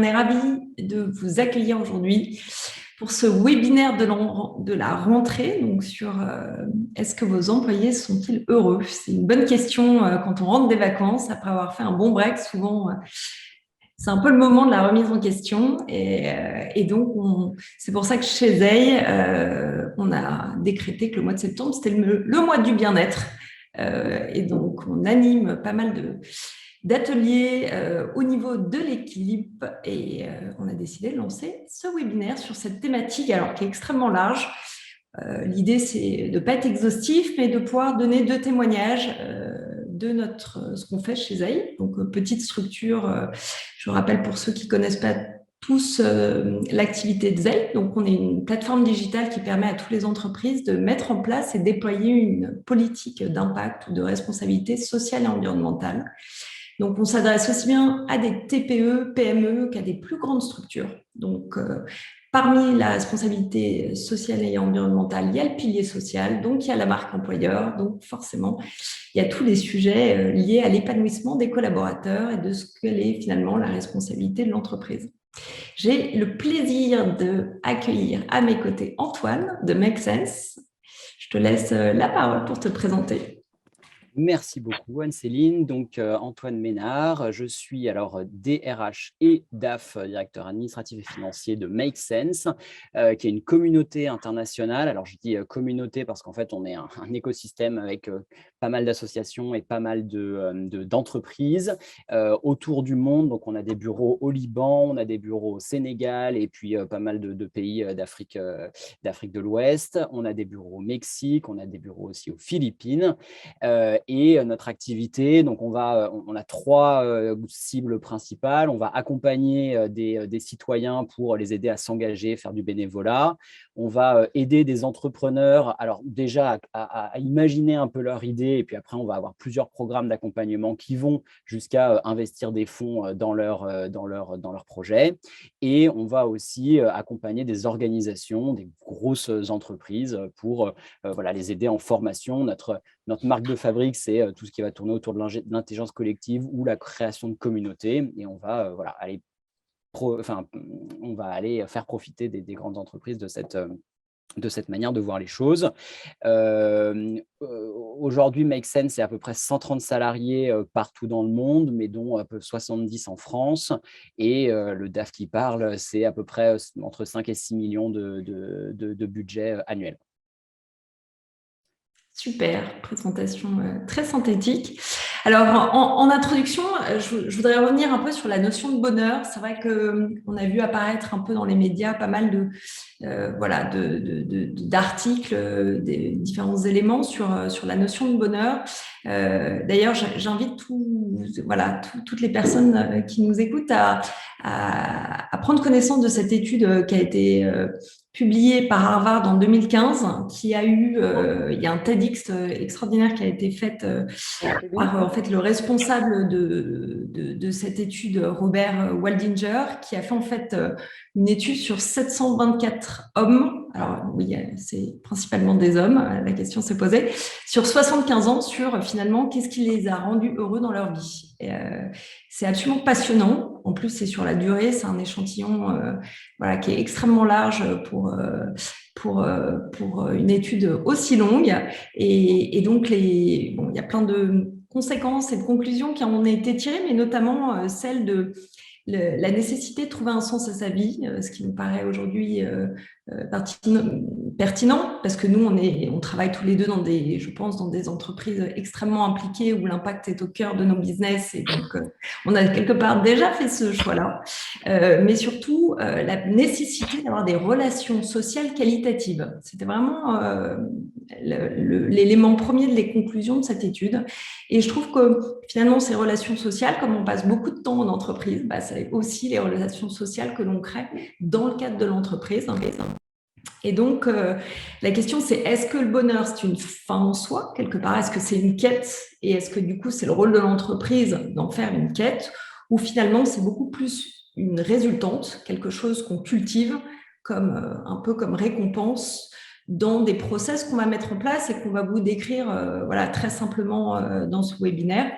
On est ravis de vous accueillir aujourd'hui pour ce webinaire de la rentrée, donc sur est-ce que vos employés sont-ils heureux? C'est une bonne question quand on rentre des vacances, après avoir fait un bon break, souvent c'est un peu le moment de la remise en question et donc c'est pour ça que chez Zeil, on a décrété que le mois de septembre, c'était le mois du bien-être. Et donc, on anime pas mal d'ateliers au niveau de l'équipe et on a décidé de lancer ce webinaire sur cette thématique, alors qui est extrêmement large. L'idée, c'est de ne pas être exhaustif, mais de pouvoir donner deux témoignages de ce qu'on fait chez Zeil. Donc, petite structure, je rappelle pour ceux qui ne connaissent pas tous l'activité de Zeil. Donc, on est une plateforme digitale qui permet à toutes les entreprises de mettre en place et déployer une politique d'impact ou de responsabilité sociale et environnementale. Donc, on s'adresse aussi bien à des TPE, PME qu'à des plus grandes structures. Donc, parmi la responsabilité sociale et environnementale, il y a le pilier social, donc il y a la marque employeur, donc forcément, il y a tous les sujets liés à l'épanouissement des collaborateurs et de ce qu'elle est finalement la responsabilité de l'entreprise. J'ai le plaisir d'accueillir à mes côtés Antoine de Make Sense. Je te laisse la parole pour te présenter. Merci beaucoup Anne-Céline. Donc Antoine Ménard, je suis alors DRH et DAF, directeur administratif et financier de Make Sense, qui est une communauté internationale. Alors je dis communauté parce qu'en fait on est un écosystème avec pas mal d'associations et pas mal d'entreprises autour du monde. Donc on a des bureaux au Liban, on a des bureaux au Sénégal et puis pas mal de pays d'Afrique de l'Ouest. On a des bureaux au Mexique, on a des bureaux aussi aux Philippines. Et notre activité, donc on a trois cibles principales. On va accompagner des citoyens pour les aider à s'engager, faire du bénévolat. On va aider des entrepreneurs, alors déjà à imaginer un peu leur idée, et puis après on va avoir plusieurs programmes d'accompagnement qui vont jusqu'à investir des fonds dans leur projet. Et on va aussi accompagner des organisations, des grosses entreprises pour les aider en formation. Notre marque de fabrique, c'est tout ce qui va tourner autour de l'intelligence collective ou la création de communautés. Et on va aller faire profiter des grandes entreprises de cette manière de voir les choses. Aujourd'hui, Make Sense, c'est à peu près 130 salariés partout dans le monde, mais dont un peu 70 en France. Et le DAF qui parle, c'est à peu près entre 5 et 6 millions de budget annuel. Super, présentation très synthétique. Alors, en introduction, je voudrais revenir un peu sur la notion de bonheur. C'est vrai qu'on a vu apparaître un peu dans les médias pas mal d'articles, des différents éléments sur la notion de bonheur. D'ailleurs, j'invite toutes les personnes qui nous écoutent à prendre connaissance de cette étude qui a été publiée par Harvard en 2015, qui a eu, il y a un TEDx extraordinaire qui a été fait par en fait le responsable de cette étude, Robert Waldinger, qui a fait en fait une étude sur 724 hommes. Alors oui, c'est principalement des hommes, la question s'est posée, sur 75 ans, sur finalement qu'est-ce qui les a rendus heureux dans leur vie. C'est absolument passionnant. En plus, c'est sur la durée, c'est un échantillon qui est extrêmement large pour une étude aussi longue. Et donc, il y a plein de conséquences et de conclusions qui en ont été tirées, mais notamment celle de la nécessité de trouver un sens à sa vie, ce qui nous paraît aujourd'hui pertinent, parce que nous, on travaille tous les deux dans des entreprises extrêmement impliquées où l'impact est au cœur de nos business, et donc on a quelque part déjà fait ce choix-là, mais surtout la nécessité d'avoir des relations sociales qualitatives. C'était vraiment l'élément premier des conclusions de cette étude. Et je trouve que finalement, ces relations sociales, comme on passe beaucoup de temps en entreprise, c'est aussi les relations sociales que l'on crée dans le cadre de l'entreprise. Et donc, la question, c'est est-ce que le bonheur, c'est une fin en soi, quelque part? Est-ce que c'est une quête? Et est-ce que du coup, c'est le rôle de l'entreprise d'en faire une quête? Ou finalement, c'est beaucoup plus une résultante, quelque chose qu'on cultive un peu comme récompense dans des process qu'on va mettre en place et qu'on va vous décrire très simplement dans ce webinaire,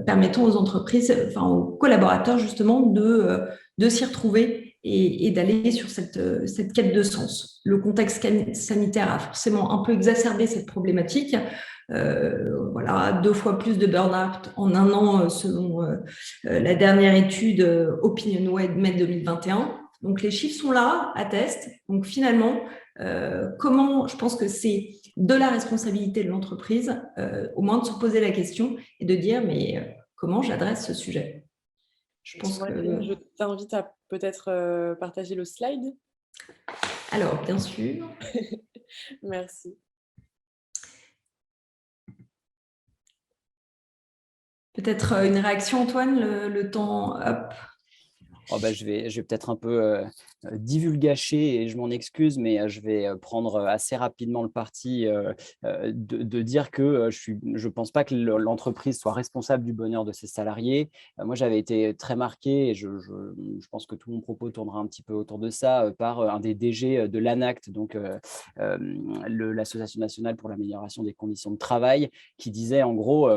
permettant aux entreprises, aux collaborateurs justement de de s'y retrouver et d'aller sur cette quête de sens. Le contexte sanitaire a forcément un peu exacerbé cette problématique. Voilà, 2 fois plus de burn-out en un an selon la dernière étude OpinionWay de mai 2021. Donc les chiffres sont là, attestent. Donc finalement, comment, je pense que c'est de la responsabilité de l'entreprise, au moins de se poser la question et de dire mais comment j'adresse ce sujet. Je pense que... Je t'invite à peut-être partager le slide. Alors, bien sûr. Merci. Peut-être une réaction, Antoine, le temps, hop. Oh bah, je vais peut-être un peu divulgacher et je m'en excuse, mais je vais prendre assez rapidement le parti de dire que je pense pas que l'entreprise soit responsable du bonheur de ses salariés. Moi, j'avais été très marqué et je pense que tout mon propos tournera un petit peu autour de ça par un des DG de l'ANACT, donc l'Association nationale pour l'amélioration des conditions de travail, qui disait en gros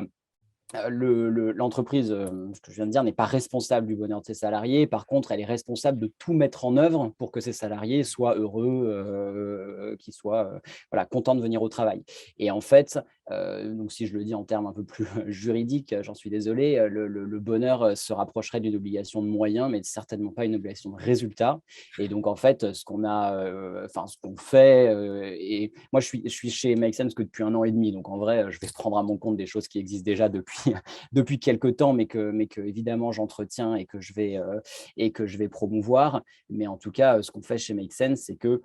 l'entreprise, ce que je viens de dire, n'est pas responsable du bonheur de ses salariés. Par contre, elle est responsable de tout mettre en œuvre pour que ses salariés soient heureux, qu'ils soient voilà, contents de venir au travail. Et en fait, donc si je le dis en termes un peu plus juridiques, j'en suis désolé, le bonheur se rapprocherait d'une obligation de moyens, mais certainement pas une obligation de résultat. Et donc, en fait, ce qu'on fait, et moi, je suis chez Make Sense que depuis 1 an et demi. Donc, en vrai, je vais prendre à mon compte des choses qui existent déjà depuis quelques temps, mais que évidemment, j'entretiens et que je vais promouvoir. Mais en tout cas, ce qu'on fait chez Make Sense, c'est que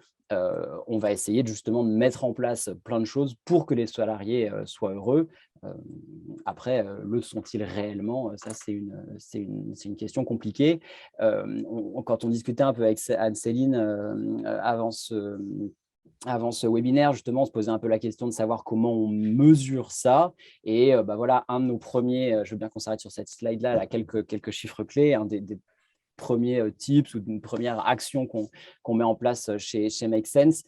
on va essayer justement de mettre en place plein de choses pour que les salariés soient heureux. Après, le sont-ils réellement? Ça, c'est une question compliquée. Quand on discutait un peu avec Anne-Céline avant ce webinaire, justement, on se posait un peu la question de savoir comment on mesure ça. Et bah voilà, un de nos premiers, je veux bien qu'on s'arrête sur cette slide-là, là, quelques chiffres clés, un des premiers tips ou d'une première action qu'on met en place chez Make Sense.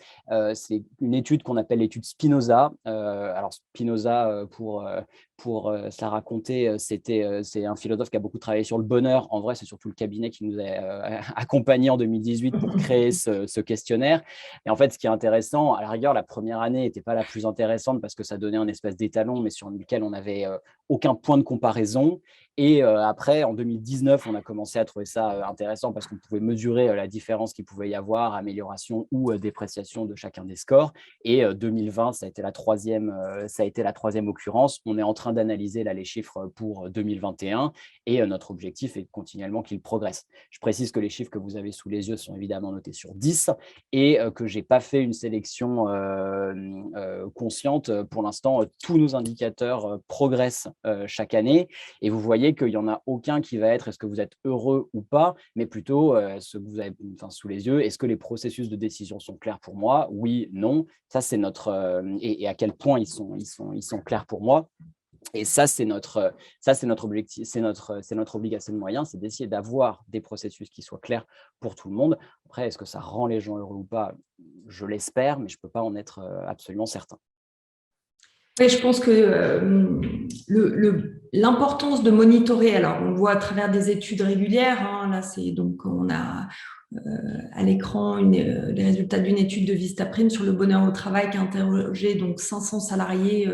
C'est une étude qu'on appelle l'étude Spinoza. Alors Spinoza, pour se la raconter, c'est un philosophe qui a beaucoup travaillé sur le bonheur. En vrai, c'est surtout le cabinet qui nous a accompagnés en 2018 pour créer ce questionnaire. Et en fait, ce qui est intéressant, à la rigueur, la première année n'était pas la plus intéressante parce que ça donnait un espèce d'étalon, mais sur lequel on n'avait aucun point de comparaison. Et après, en 2019, on a commencé à trouver ça intéressant parce qu'on pouvait mesurer la différence qu'il pouvait y avoir, amélioration ou dépréciation de chacun des scores. Et 2020, ça a été la troisième occurrence. On est en train d'analyser là les chiffres pour 2021 et notre objectif est continuellement qu'ils progressent. Je précise que les chiffres que vous avez sous les yeux sont évidemment notés sur 10 et que je n'ai pas fait une sélection consciente. Pour l'instant, tous nos indicateurs progressent chaque année et vous voyez qu'il n'y en a aucun qui va être est-ce que vous êtes heureux ou pas, mais plutôt ce que vous avez sous les yeux, est-ce que les processus de décision sont clairs pour moi? Oui, non. Ça, c'est notre et à quel point ils sont clairs pour moi. Et ça, c'est notre objectif, c'est notre obligation de moyens, c'est d'essayer d'avoir des processus qui soient clairs pour tout le monde. Après, est-ce que ça rend les gens heureux ou pas? Je l'espère, mais je ne peux pas en être absolument certain. Oui, je pense que l'importance de monitorer, alors on voit à travers des études régulières, hein, là c'est donc on a à l'écran les résultats d'une étude de Vistaprint sur le bonheur au travail qui a interrogé donc 500 salariés,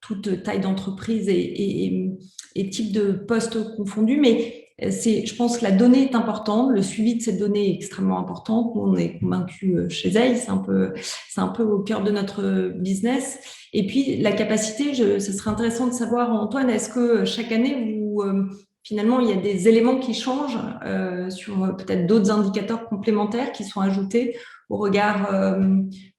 toute taille d'entreprise et type de poste confondu, mais je pense que la donnée est importante, le suivi de cette donnée est extrêmement important. Nous, on est convaincus chez Zeil, c'est un peu au cœur de notre business. Et puis, la capacité, ce serait intéressant de savoir, Antoine, est-ce que chaque année, finalement, il y a des éléments qui changent sur peut-être d'autres indicateurs complémentaires qui sont ajoutés au regard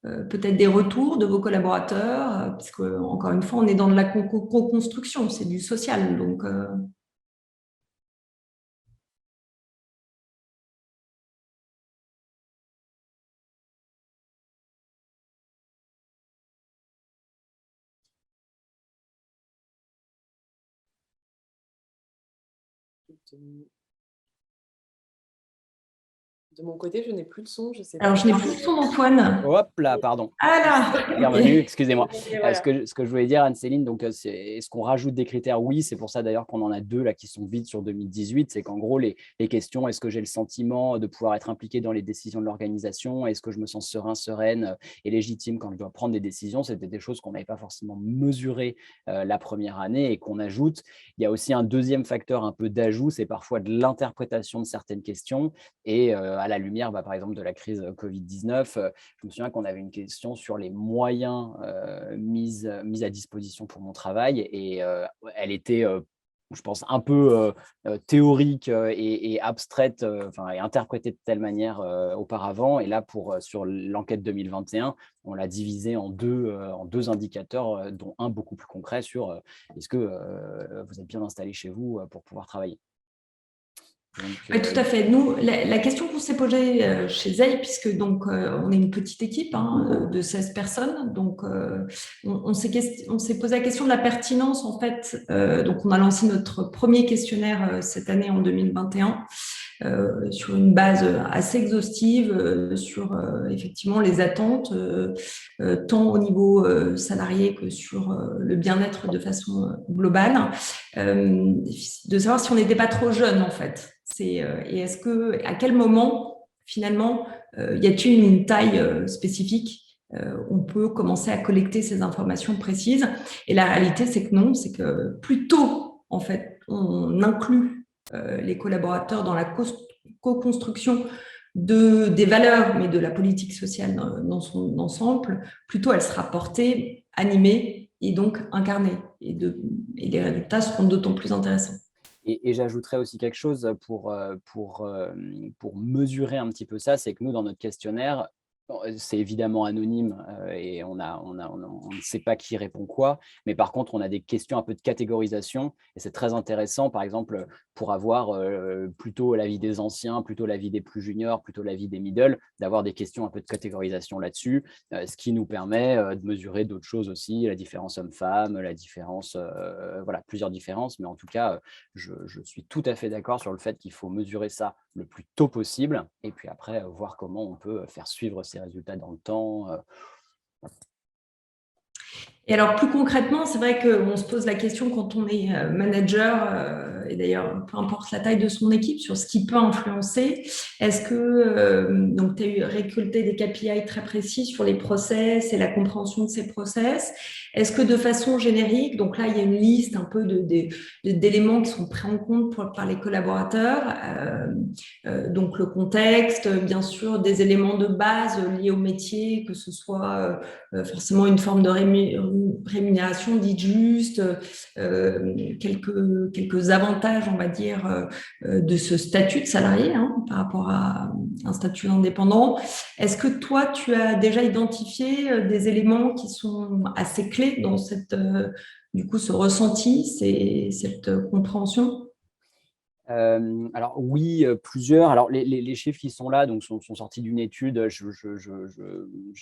peut-être des retours de vos collaborateurs, parce que, encore une fois, on est dans de la co-construction, c'est du social. Donc, De mon côté, je n'ai plus de son, je sais pas. Alors, je n'ai plus le son d'Antoine. Hop là, pardon. Ah là, Bienvenue, excusez-moi. Et voilà. Ce que je voulais dire, Anne-Céline, donc, est-ce qu'on rajoute des critères? Oui, c'est pour ça d'ailleurs qu'on en a deux là qui sont vides sur 2018. C'est qu'en gros, les questions, est-ce que j'ai le sentiment de pouvoir être impliqué dans les décisions de l'organisation? Est-ce que je me sens serein, sereine et légitime quand je dois prendre des décisions? C'était des choses qu'on n'avait pas forcément mesurées la première année et qu'on ajoute. Il y a aussi un deuxième facteur un peu d'ajout, c'est parfois de l'interprétation de certaines questions. Et à la lumière, par exemple, de la crise Covid-19, je me souviens qu'on avait une question sur les moyens mis à disposition pour mon travail et elle était, je pense, un peu théorique et abstraite, et interprétée de telle manière auparavant. Et là, sur l'enquête 2021, on l'a divisée en deux indicateurs, dont un beaucoup plus concret sur est-ce que vous êtes bien installé chez vous pour pouvoir travailler. Oui, tout à fait. Nous, la question qu'on s'est posée chez Zeil, puisque donc on est une petite équipe de 16 personnes, donc on s'est posé la question de la pertinence en fait. Donc on a lancé notre premier questionnaire cette année en 2021 sur une base assez exhaustive sur effectivement les attentes, tant au niveau salarié que sur le bien-être de façon globale, de savoir si on n'était pas trop jeune en fait. Et est-ce que, à quel moment, finalement, y a-t-il une taille spécifique on peut commencer à collecter ces informations précises? Et la réalité, c'est que non, c'est que plus tôt, en fait, on inclut les collaborateurs dans la co-construction des valeurs, mais de la politique sociale dans son ensemble, plutôt elle sera portée, animée et donc incarnée. Et les résultats seront d'autant plus intéressants. Et j'ajouterais aussi quelque chose pour mesurer un petit peu ça, c'est que nous, dans notre questionnaire, c'est évidemment anonyme et on ne sait pas qui répond quoi, mais par contre, on a des questions un peu de catégorisation et c'est très intéressant, par exemple, pour avoir plutôt l'avis des anciens, plutôt l'avis des plus juniors, plutôt l'avis des middle, d'avoir des questions un peu de catégorisation là-dessus, ce qui nous permet de mesurer d'autres choses aussi, la différence homme-femme, la différence, voilà, plusieurs différences, mais en tout cas, je suis tout à fait d'accord sur le fait qu'il faut mesurer ça le plus tôt possible et puis après voir comment on peut faire suivre ces résultats dans le temps. Et alors, plus concrètement, c'est vrai qu'on se pose la question quand on est manager, et d'ailleurs, peu importe la taille de son équipe, sur ce qui peut influencer. Est-ce que, donc, tu as eu récolté des KPI très précis sur les process et la compréhension de ces process. Est-ce que de façon générique, donc là, il y a une liste un peu d'éléments qui sont pris en compte par les collaborateurs, donc le contexte, bien sûr, des éléments de base liés au métier, que ce soit forcément une forme de rémunération dite juste, quelques avantages, on va dire, de ce statut de salarié par rapport à un statut indépendant. Est-ce que toi, tu as déjà identifié des éléments qui sont assez clés dans du coup, ce ressenti, cette compréhension? Alors oui, plusieurs. Alors les chiffres qui sont là donc sont sortis d'une étude. Je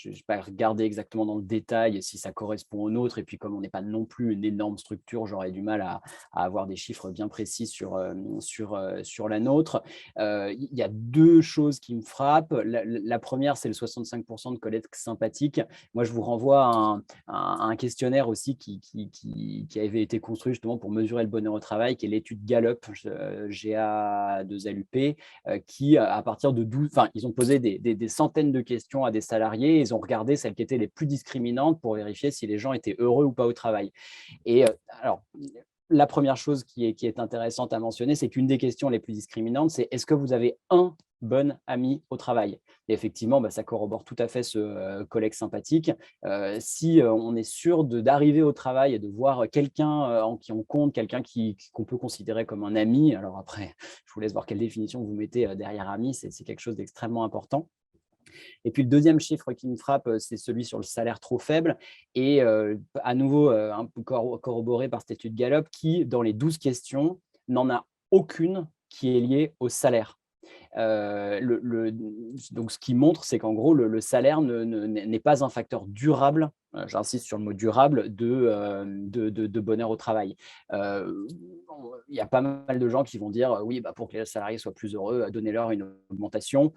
n'ai pas regardé exactement dans le détail si ça correspond au nôtre. Et puis comme on n'est pas non plus une énorme structure, j'aurais du mal à avoir des chiffres bien précis sur la nôtre. Il y a deux choses qui me frappent. La première, c'est le 65% de collègues sympathiques. Moi, je vous renvoie à un questionnaire aussi qui avait été construit justement pour mesurer le bonheur au travail, qui est l'étude Gallup. GA2LUP, qui, à partir de 12, ils ont posé des centaines de questions à des salariés, et ils ont regardé celles qui étaient les plus discriminantes pour vérifier si les gens étaient heureux ou pas au travail. Et alors, la première chose qui est intéressante à mentionner, c'est qu'une des questions les plus discriminantes, c'est est-ce que vous avez un bon ami au travail? Et effectivement, ça corrobore tout à fait ce collègue sympathique. Si on est sûr d'arriver au travail et de voir quelqu'un en qui on compte, quelqu'un qu'on peut considérer comme un ami, alors après, je vous laisse voir quelle définition vous mettez derrière ami, c'est quelque chose d'extrêmement important. Et puis le deuxième chiffre qui me frappe, c'est celui sur le salaire trop faible. Et à nouveau, un peu corroboré par cette étude Gallup, qui, dans les 12 questions, n'en a aucune qui est liée au salaire. Donc, ce qui montre, c'est qu'en gros, le salaire n'est pas un facteur durable, j'insiste sur le mot durable, de bonheur au travail. Il y a pas mal de gens qui vont dire, oui, pour que les salariés soient plus heureux, donnez-leur une augmentation.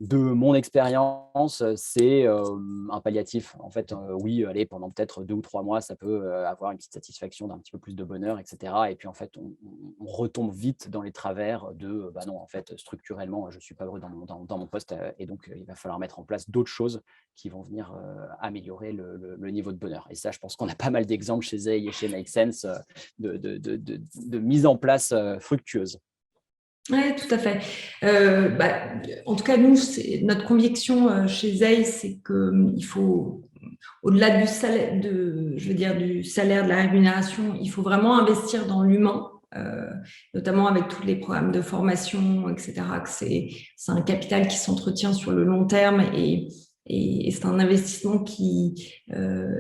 De mon expérience, c'est un palliatif. En fait, oui, allez, pendant peut-être 2 ou 3 mois, ça peut avoir une petite satisfaction d'un petit peu plus de bonheur, et cetera. Et puis, en fait, on retombe vite dans les travers de non, en fait, structurellement, je ne suis pas heureux dans mon poste, et donc il va falloir mettre en place d'autres choses qui vont venir améliorer le niveau de bonheur. Et ça, je pense qu'on a pas mal d'exemples chez Zei et chez Make Sense de mise en place fructueuse. Oui, tout à fait. En tout cas, nous, notre conviction chez Zei, c'est qu'il faut, au-delà du salaire, du salaire, de la rémunération, il faut vraiment investir dans l'humain, notamment avec tous les programmes de formation, etc. Que c'est un capital qui s'entretient sur le long terme et c'est un investissement qui,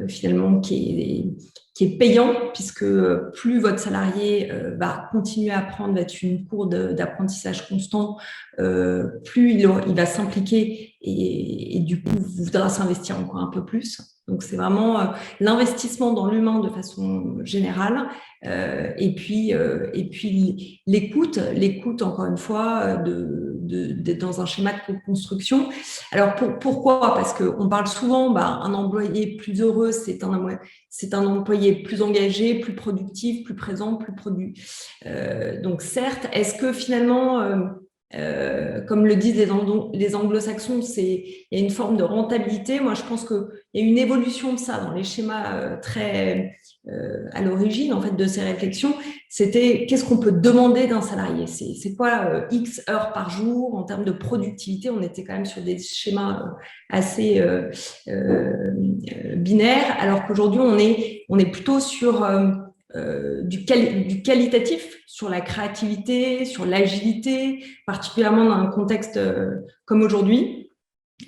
finalement, qui est payant, puisque plus votre salarié va continuer à apprendre, va être une courbe d'apprentissage constant, plus il va s'impliquer et du coup voudra s'investir encore un peu plus. Donc c'est vraiment l'investissement dans l'humain de façon générale, et puis l'écoute encore une fois d'être dans un schéma de co-construction. Alors pourquoi? Parce qu'on parle souvent, un employé plus heureux, c'est un employé plus engagé, plus productif, plus présent, plus produit. Donc certes, est-ce que finalement, comme le disent les anglo-saxons, il y a une forme de rentabilité. Moi, je pense qu'il y a une évolution de ça dans les schémas très à l'origine, en fait, de ces réflexions. C'était qu'est-ce qu'on peut demander d'un salarié? C'est quoi X heures par jour en termes de productivité? On était quand même sur des schémas assez binaires, alors qu'aujourd'hui, on est plutôt sur du qualitatif, sur la créativité, sur l'agilité, particulièrement dans un contexte comme aujourd'hui.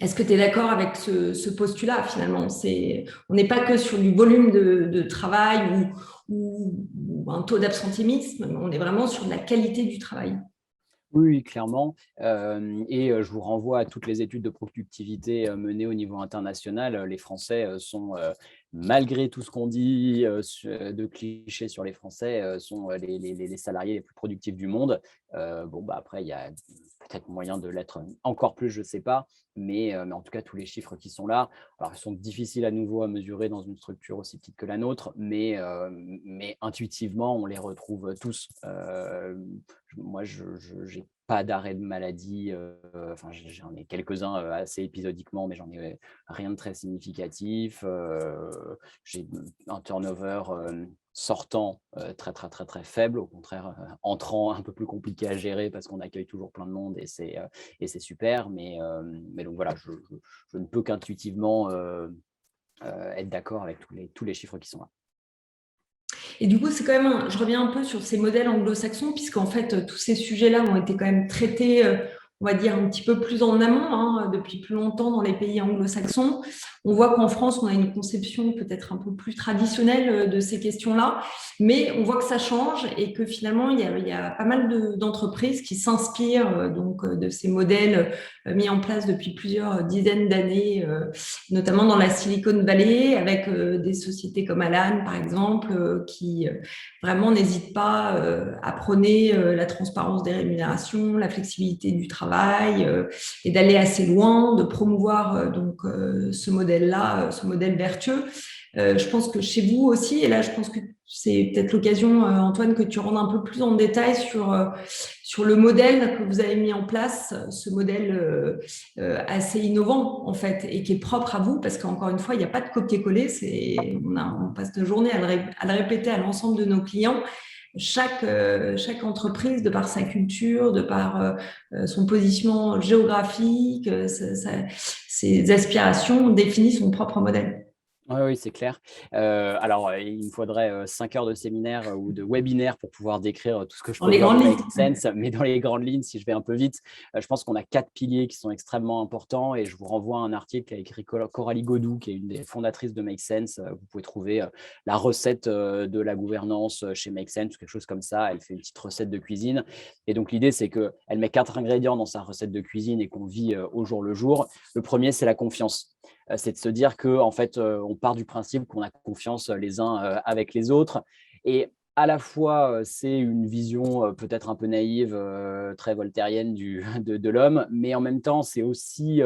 Est-ce que tu es d'accord avec ce postulat finalement? On n'est pas que sur du volume de travail ou un taux d'absentéisme, mais on est vraiment sur de la qualité du travail. Oui, clairement. Et je vous renvoie à toutes les études de productivité menées au niveau international. Les Français sont, malgré tout ce qu'on dit de clichés sur les Français, sont les salariés les plus productifs du monde. Après, il y a peut-être moyen de l'être encore plus, je ne sais pas. Mais en tout cas, tous les chiffres qui sont là, alors ils sont difficiles à nouveau à mesurer dans une structure aussi petite que la nôtre, mais intuitivement, on les retrouve tous. Moi, je n'ai pas d'arrêt de maladie. J'en ai quelques-uns assez épisodiquement, mais j'en ai rien de très significatif. J'ai un turnover sortant très, très, très, très faible. Au contraire, entrant un peu plus compliqué à gérer parce qu'on accueille toujours plein de monde et c'est super. Mais donc voilà, je ne peux qu'intuitivement être d'accord avec tous les chiffres qui sont là. Et du coup, c'est quand même, je reviens un peu sur ces modèles anglo-saxons, puisqu'en fait, tous ces sujets-là ont été quand même traités, on va dire, un petit peu plus en amont, depuis plus longtemps dans les pays anglo-saxons. On voit qu'en France, on a une conception peut-être un peu plus traditionnelle de ces questions-là, mais on voit que ça change et que finalement, il y a pas mal d'entreprises qui s'inspirent de ces modèles mis en place depuis plusieurs dizaines d'années, notamment dans la Silicon Valley, avec des sociétés comme Alan, par exemple, qui vraiment n'hésitent pas à prôner la transparence des rémunérations, la flexibilité du travail et d'aller assez loin, de promouvoir ce modèle-là, ce modèle vertueux. Je pense que chez vous aussi, et là je pense que c'est peut-être l'occasion, Antoine, que tu rentres un peu plus en détail sur le modèle que vous avez mis en place, ce modèle assez innovant en fait, et qui est propre à vous, parce qu'encore une fois, il n'y a pas de copier-coller, on passe de journée à le répéter à l'ensemble de nos clients. Chaque entreprise, de par sa culture, de par son positionnement géographique, ses aspirations, définit son propre modèle. Oui, c'est clair. Alors, il me faudrait 5 heures de séminaire ou de webinaire pour pouvoir décrire tout ce que je Dans peux les voir de grandes Make lignes. Sense, mais dans les grandes lignes, si je vais un peu vite, je pense qu'on a 4 piliers qui sont extrêmement importants et je vous renvoie à un article qu'a écrit Coralie Godou, qui est une des fondatrices de Make Sense. Vous pouvez trouver la recette de la gouvernance chez Make Sense, quelque chose comme ça. Elle fait une petite recette de cuisine. Et donc, l'idée, c'est qu'elle met 4 ingrédients dans sa recette de cuisine et qu'on vit au jour le jour. Le premier, c'est la confiance. C'est de se dire qu'en fait, on part du principe qu'on a confiance les uns avec les autres. Et à la fois, c'est une vision peut-être un peu naïve, très voltairienne de l'homme, mais en même temps, c'est aussi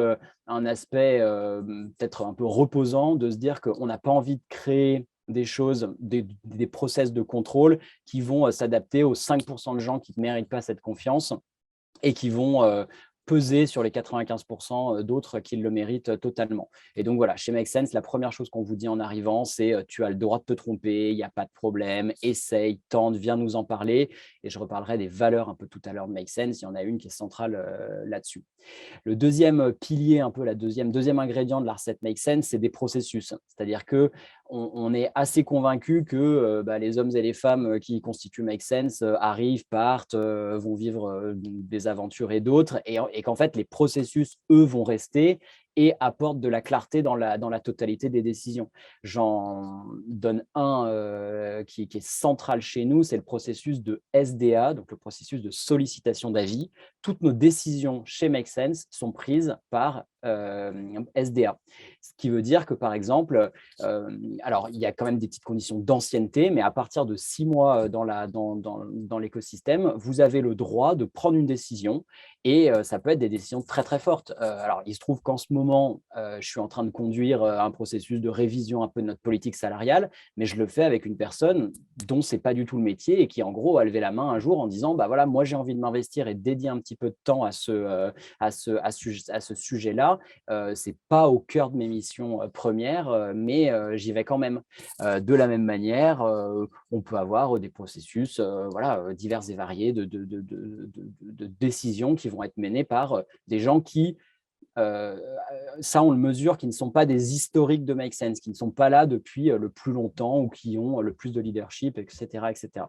un aspect peut-être un peu reposant de se dire qu'on n'a pas envie de créer des choses, des process de contrôle qui vont s'adapter aux 5% de gens qui ne méritent pas cette confiance et qui vont peser sur les 95% d'autres qui le méritent totalement. Et donc voilà, chez Make Sense, la première chose qu'on vous dit en arrivant, c'est tu as le droit de te tromper, il n'y a pas de problème, essaye, tente, viens nous en parler. Et je reparlerai des valeurs un peu tout à l'heure de Make Sense, il y en a une qui est centrale là-dessus. Le deuxième pilier, un peu la deuxième ingrédient de la recette Make Sense, c'est des processus. C'est-à-dire que on est assez convaincu que les hommes et les femmes qui constituent Make Sense arrivent, partent, vont vivre des aventures et d'autres, et qu'en fait, les processus, eux, vont rester et apportent de la clarté dans la totalité des décisions. J'en donne un qui est central chez nous, c'est le processus de SDA, donc le processus de sollicitation d'avis. Toutes nos décisions chez Make Sense sont prises par SDA. Ce qui veut dire que, par exemple, alors il y a quand même des petites conditions d'ancienneté, mais à partir de 6 mois dans l'écosystème, vous avez le droit de prendre une décision et ça peut être des décisions très, très fortes. Alors, il se trouve qu'en ce moment, je suis en train de conduire un processus de révision un peu de notre politique salariale, mais je le fais avec une personne dont ce n'est pas du tout le métier et qui, en gros, a levé la main un jour en disant bah, « voilà, moi, j'ai envie de m'investir et de dédier un petit peu de temps à ce sujet-là. Ce n'est pas au cœur de mes missions premières, mais j'y vais quand même. » De la même manière, on peut avoir des processus divers et variés de décisions qui vont être menées par des gens qui, ça on le mesure, qui ne sont pas des historiques de Make Sense, qui ne sont pas là depuis le plus longtemps ou qui ont le plus de leadership, etc. etc.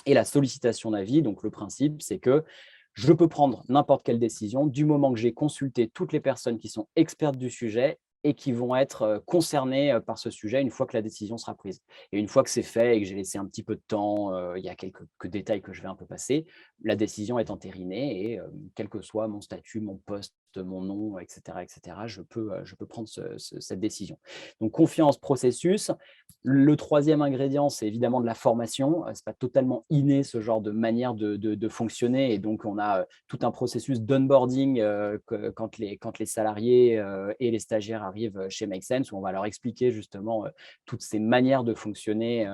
Et la sollicitation d'avis, donc le principe, c'est que je peux prendre n'importe quelle décision du moment que j'ai consulté toutes les personnes qui sont expertes du sujet et qui vont être concernées par ce sujet une fois que la décision sera prise. Et une fois que c'est fait et que j'ai laissé un petit peu de temps, il y a quelques détails que je vais un peu passer, la décision est entérinée et quel que soit mon statut, mon poste, mon nom, etc., je peux prendre cette décision. Donc confiance, processus. Le troisième ingrédient, c'est évidemment de la formation. Ce n'est pas totalement inné ce genre de manière de fonctionner. Et donc, on a tout un processus d'onboarding quand les salariés et les stagiaires arrivent chez Make Sense, où on va leur expliquer justement toutes ces manières de fonctionner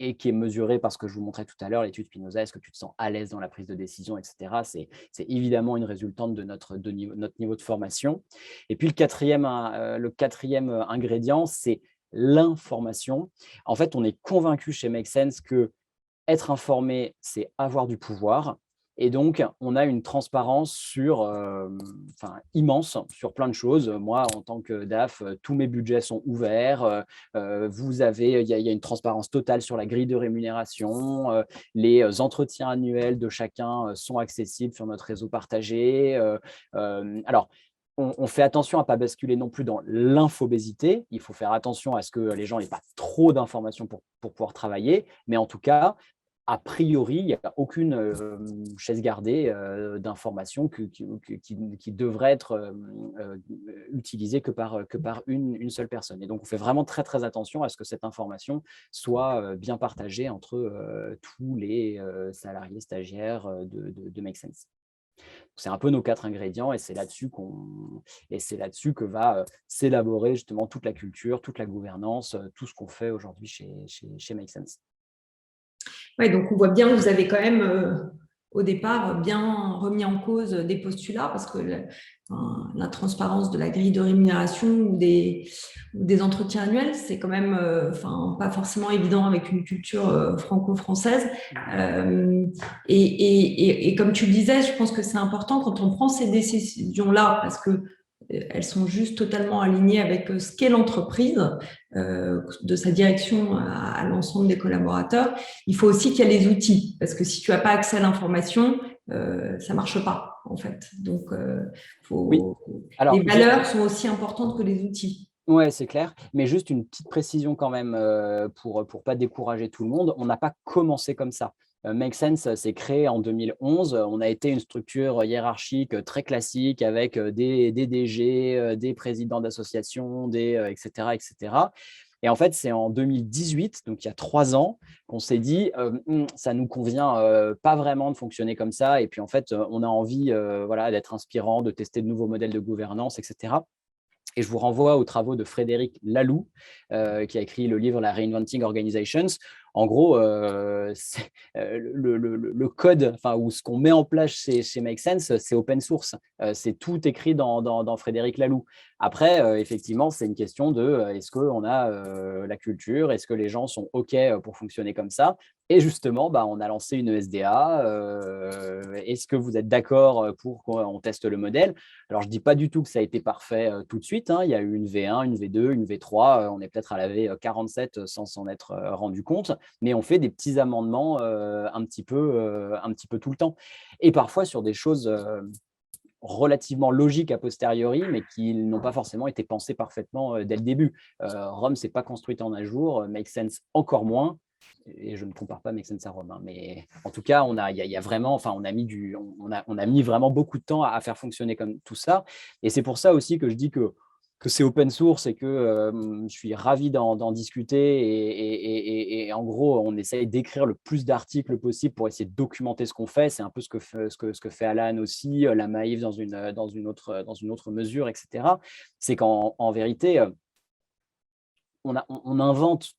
et qui est mesurée par ce que je vous montrais tout à l'heure, l'étude Spinoza. Est-ce que tu te sens à l'aise dans la prise de décision, etc. C'est évidemment une résultante de notre niveau de formation. Et puis, le quatrième ingrédient, c'est l'information. En fait, on est convaincu chez Make Sense que être informé, c'est avoir du pouvoir. Et donc, on a une transparence immense sur plein de choses. Moi, en tant que DAF, tous mes budgets sont ouverts. Il y a une transparence totale sur la grille de rémunération. Les entretiens annuels de chacun sont accessibles sur notre réseau partagé. Alors, on fait attention à ne pas basculer non plus dans l'infobésité. Il faut faire attention à ce que les gens n'aient pas trop d'informations pour pouvoir travailler. Mais en tout cas, a priori, il n'y a aucune chaise gardée d'informations qui devrait être utilisée que par une seule personne. Et donc, on fait vraiment très, très attention à ce que cette information soit bien partagée entre tous les salariés stagiaires de Make Sense. C'est un peu nos 4 ingrédients et c'est là-dessus que va s'élaborer justement toute la culture, toute la gouvernance, tout ce qu'on fait aujourd'hui chez Make Sense. Ouais, donc on voit bien que vous avez quand même, au départ, bien remis en cause des postulats parce que la transparence de la grille de rémunération ou des entretiens annuels, c'est quand même pas forcément évident avec une culture franco-française. Et comme tu le disais, je pense que c'est important quand on prend ces décisions-là parce que elles sont juste totalement alignées avec ce qu'est l'entreprise, de sa direction à l'ensemble des collaborateurs. Il faut aussi qu'il y ait les outils, parce que si tu n'as pas accès à l'information, ça ne marche pas, en fait. Donc, Oui. Alors, les valeurs sont aussi importantes que les outils. Ouais, c'est clair. Mais juste une petite précision quand même pour pas décourager tout le monde. On n'a pas commencé comme ça. Make Sense s'est créé en 2011. On a été une structure hiérarchique très classique avec des DG, des présidents d'associations, etc., etc. Et en fait, c'est en 2018, donc il y a 3 ans, qu'on s'est dit ça nous convient pas vraiment de fonctionner comme ça. Et puis en fait, on a envie voilà, d'être inspirant, de tester de nouveaux modèles de gouvernance, etc. Et je vous renvoie aux travaux de Frédéric Laloux, qui a écrit le livre La Reinventing Organizations. En gros, le code, enfin, ou ce qu'on met en place chez Make Sense, c'est open source. C'est tout écrit dans Frédéric Laloux. Après, effectivement, c'est une question de est-ce qu'on a la culture, est-ce que les gens sont OK pour fonctionner comme ça? Et justement, bah, on a lancé une ESDA. Est-ce que vous êtes d'accord pour qu'on teste le modèle? Alors, je ne dis pas du tout que ça a été parfait tout de suite. Il y a eu une V1, une V2, une V3. On est peut-être à la V47 sans s'en être rendu compte. Mais on fait des petits amendements un petit peu tout le temps. Et parfois sur des choses relativement logiques a posteriori, mais qui n'ont pas forcément été pensées parfaitement dès le début. Rome, ce n'est pas construite en un jour. Make Sense encore moins. Et je ne compare pas Make Sense à Rome, mais en tout cas, il y a vraiment, enfin, on a mis vraiment beaucoup de temps à faire fonctionner comme tout ça. Et c'est pour ça aussi que je dis que c'est open source et que je suis ravi d'en discuter. Et en gros, on essaye d'écrire le plus d'articles possible pour essayer de documenter ce qu'on fait. C'est un peu ce que fait Alan aussi, la Maïf dans une autre mesure, etc. C'est qu'en vérité, on n'invente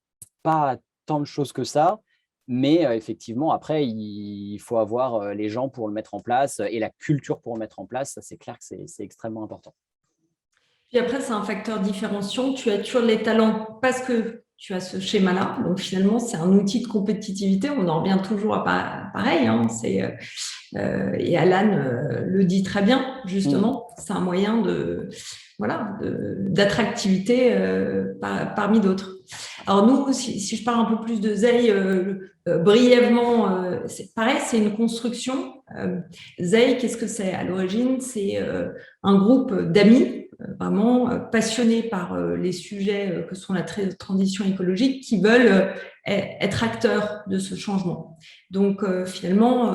pas tant de choses que ça, mais effectivement, après, il faut avoir les gens pour le mettre en place et la culture pour le mettre en place. Ça, c'est clair que c'est extrêmement important. Puis après, c'est un facteur différenciant. Tu as toujours les talents parce que tu as ce schéma-là. Donc finalement, c'est un outil de compétitivité. On en revient toujours à pareil. Et Alan le dit très bien, justement. C'est un moyen d'attractivité parmi d'autres. Alors nous, si je parle un peu plus de Zei, brièvement, c'est pareil, c'est une construction. Zei, qu'est-ce que c'est? À l'origine, c'est un groupe d'amis vraiment passionnés par les sujets que sont la transition écologique qui veulent être acteurs de ce changement. Donc finalement,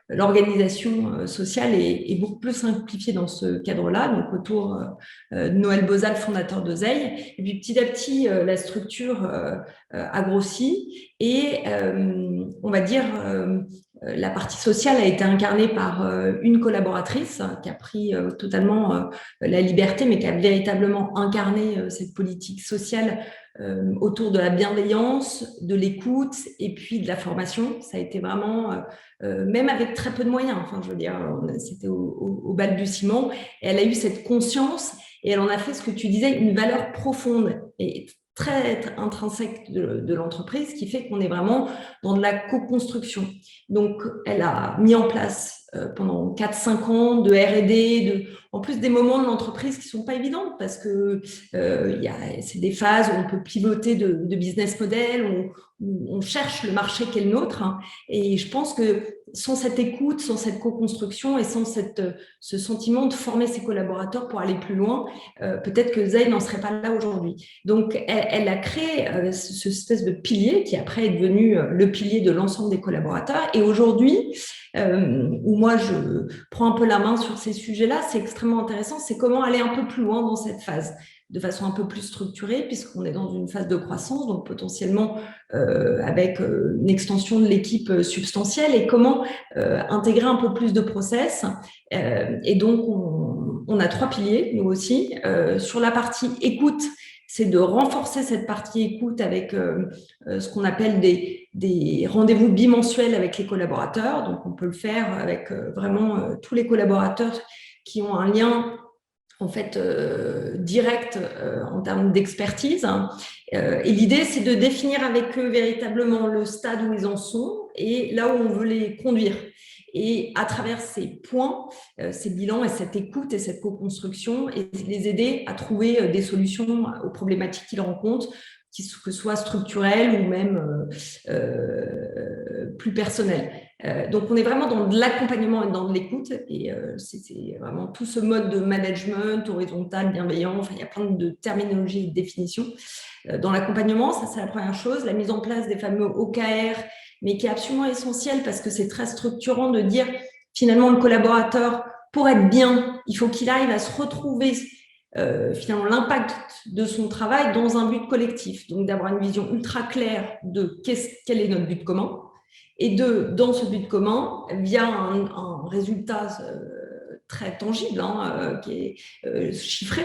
l'organisation sociale est beaucoup plus simplifiée dans ce cadre-là, donc autour de Noël Bozal, fondateur de Zei. Et puis petit à petit, la structure a grossi et on va dire la partie sociale a été incarnée par une collaboratrice qui a pris totalement la liberté, mais qui a véritablement incarné cette politique sociale autour de la bienveillance, de l'écoute et puis de la formation. Ça a été vraiment, même avec très peu de moyens, enfin, je veux dire, c'était au balbutiement. Et elle a eu cette conscience et elle en a fait ce que tu disais, une valeur profonde et très intrinsèque de l'entreprise qui fait qu'on est vraiment dans de la co-construction. Donc, elle a mis en place pendant 4-5 ans de R&D, en plus des moments de l'entreprise qui ne sont pas évidents parce que c'est des phases où on peut pivoter de business model, où on cherche le marché qui est le nôtre. Et je pense que sans cette écoute, sans cette co-construction et sans ce sentiment de former ses collaborateurs pour aller plus loin, peut-être que Zei n'en serait pas là aujourd'hui. Donc, elle a créé ce espèce de pilier qui après est devenu le pilier de l'ensemble des collaborateurs. Et aujourd'hui, où moi je prends un peu la main sur ces sujets-là, c'est extrêmement intéressant, c'est comment aller un peu plus loin dans cette phase, de façon un peu plus structurée, puisqu'on est dans une phase de croissance, donc potentiellement avec une extension de l'équipe substantielle, et comment intégrer un peu plus de process. Et donc, on a 3 piliers, nous aussi. Sur la partie écoute, c'est de renforcer cette partie écoute avec ce qu'on appelle des rendez-vous bimensuels avec les collaborateurs. Donc, on peut le faire avec vraiment tous les collaborateurs qui ont un lien en fait direct en termes d'expertise. Et l'idée, c'est de définir avec eux véritablement le stade où ils en sont et là où on veut les conduire. et à travers ces points, ces bilans et cette écoute et cette co-construction, et les aider à trouver des solutions aux problématiques qu'ils rencontrent, que ce soit structurelles ou même plus personnelles. Donc, on est vraiment dans de l'accompagnement et dans de l'écoute, et c'est vraiment tout ce mode de management horizontal, bienveillant. Enfin, il y a plein de terminologies et de définitions. Dans l'accompagnement, ça c'est la première chose, la mise en place des fameux OKR, mais qui est absolument essentiel parce que c'est très structurant de dire finalement le collaborateur, pour être bien, il faut qu'il arrive à se retrouver finalement l'impact de son travail dans un but collectif. Donc d'avoir une vision ultra claire de quel est notre but commun, et dans ce but commun, via un résultat très tangible, qui est chiffré,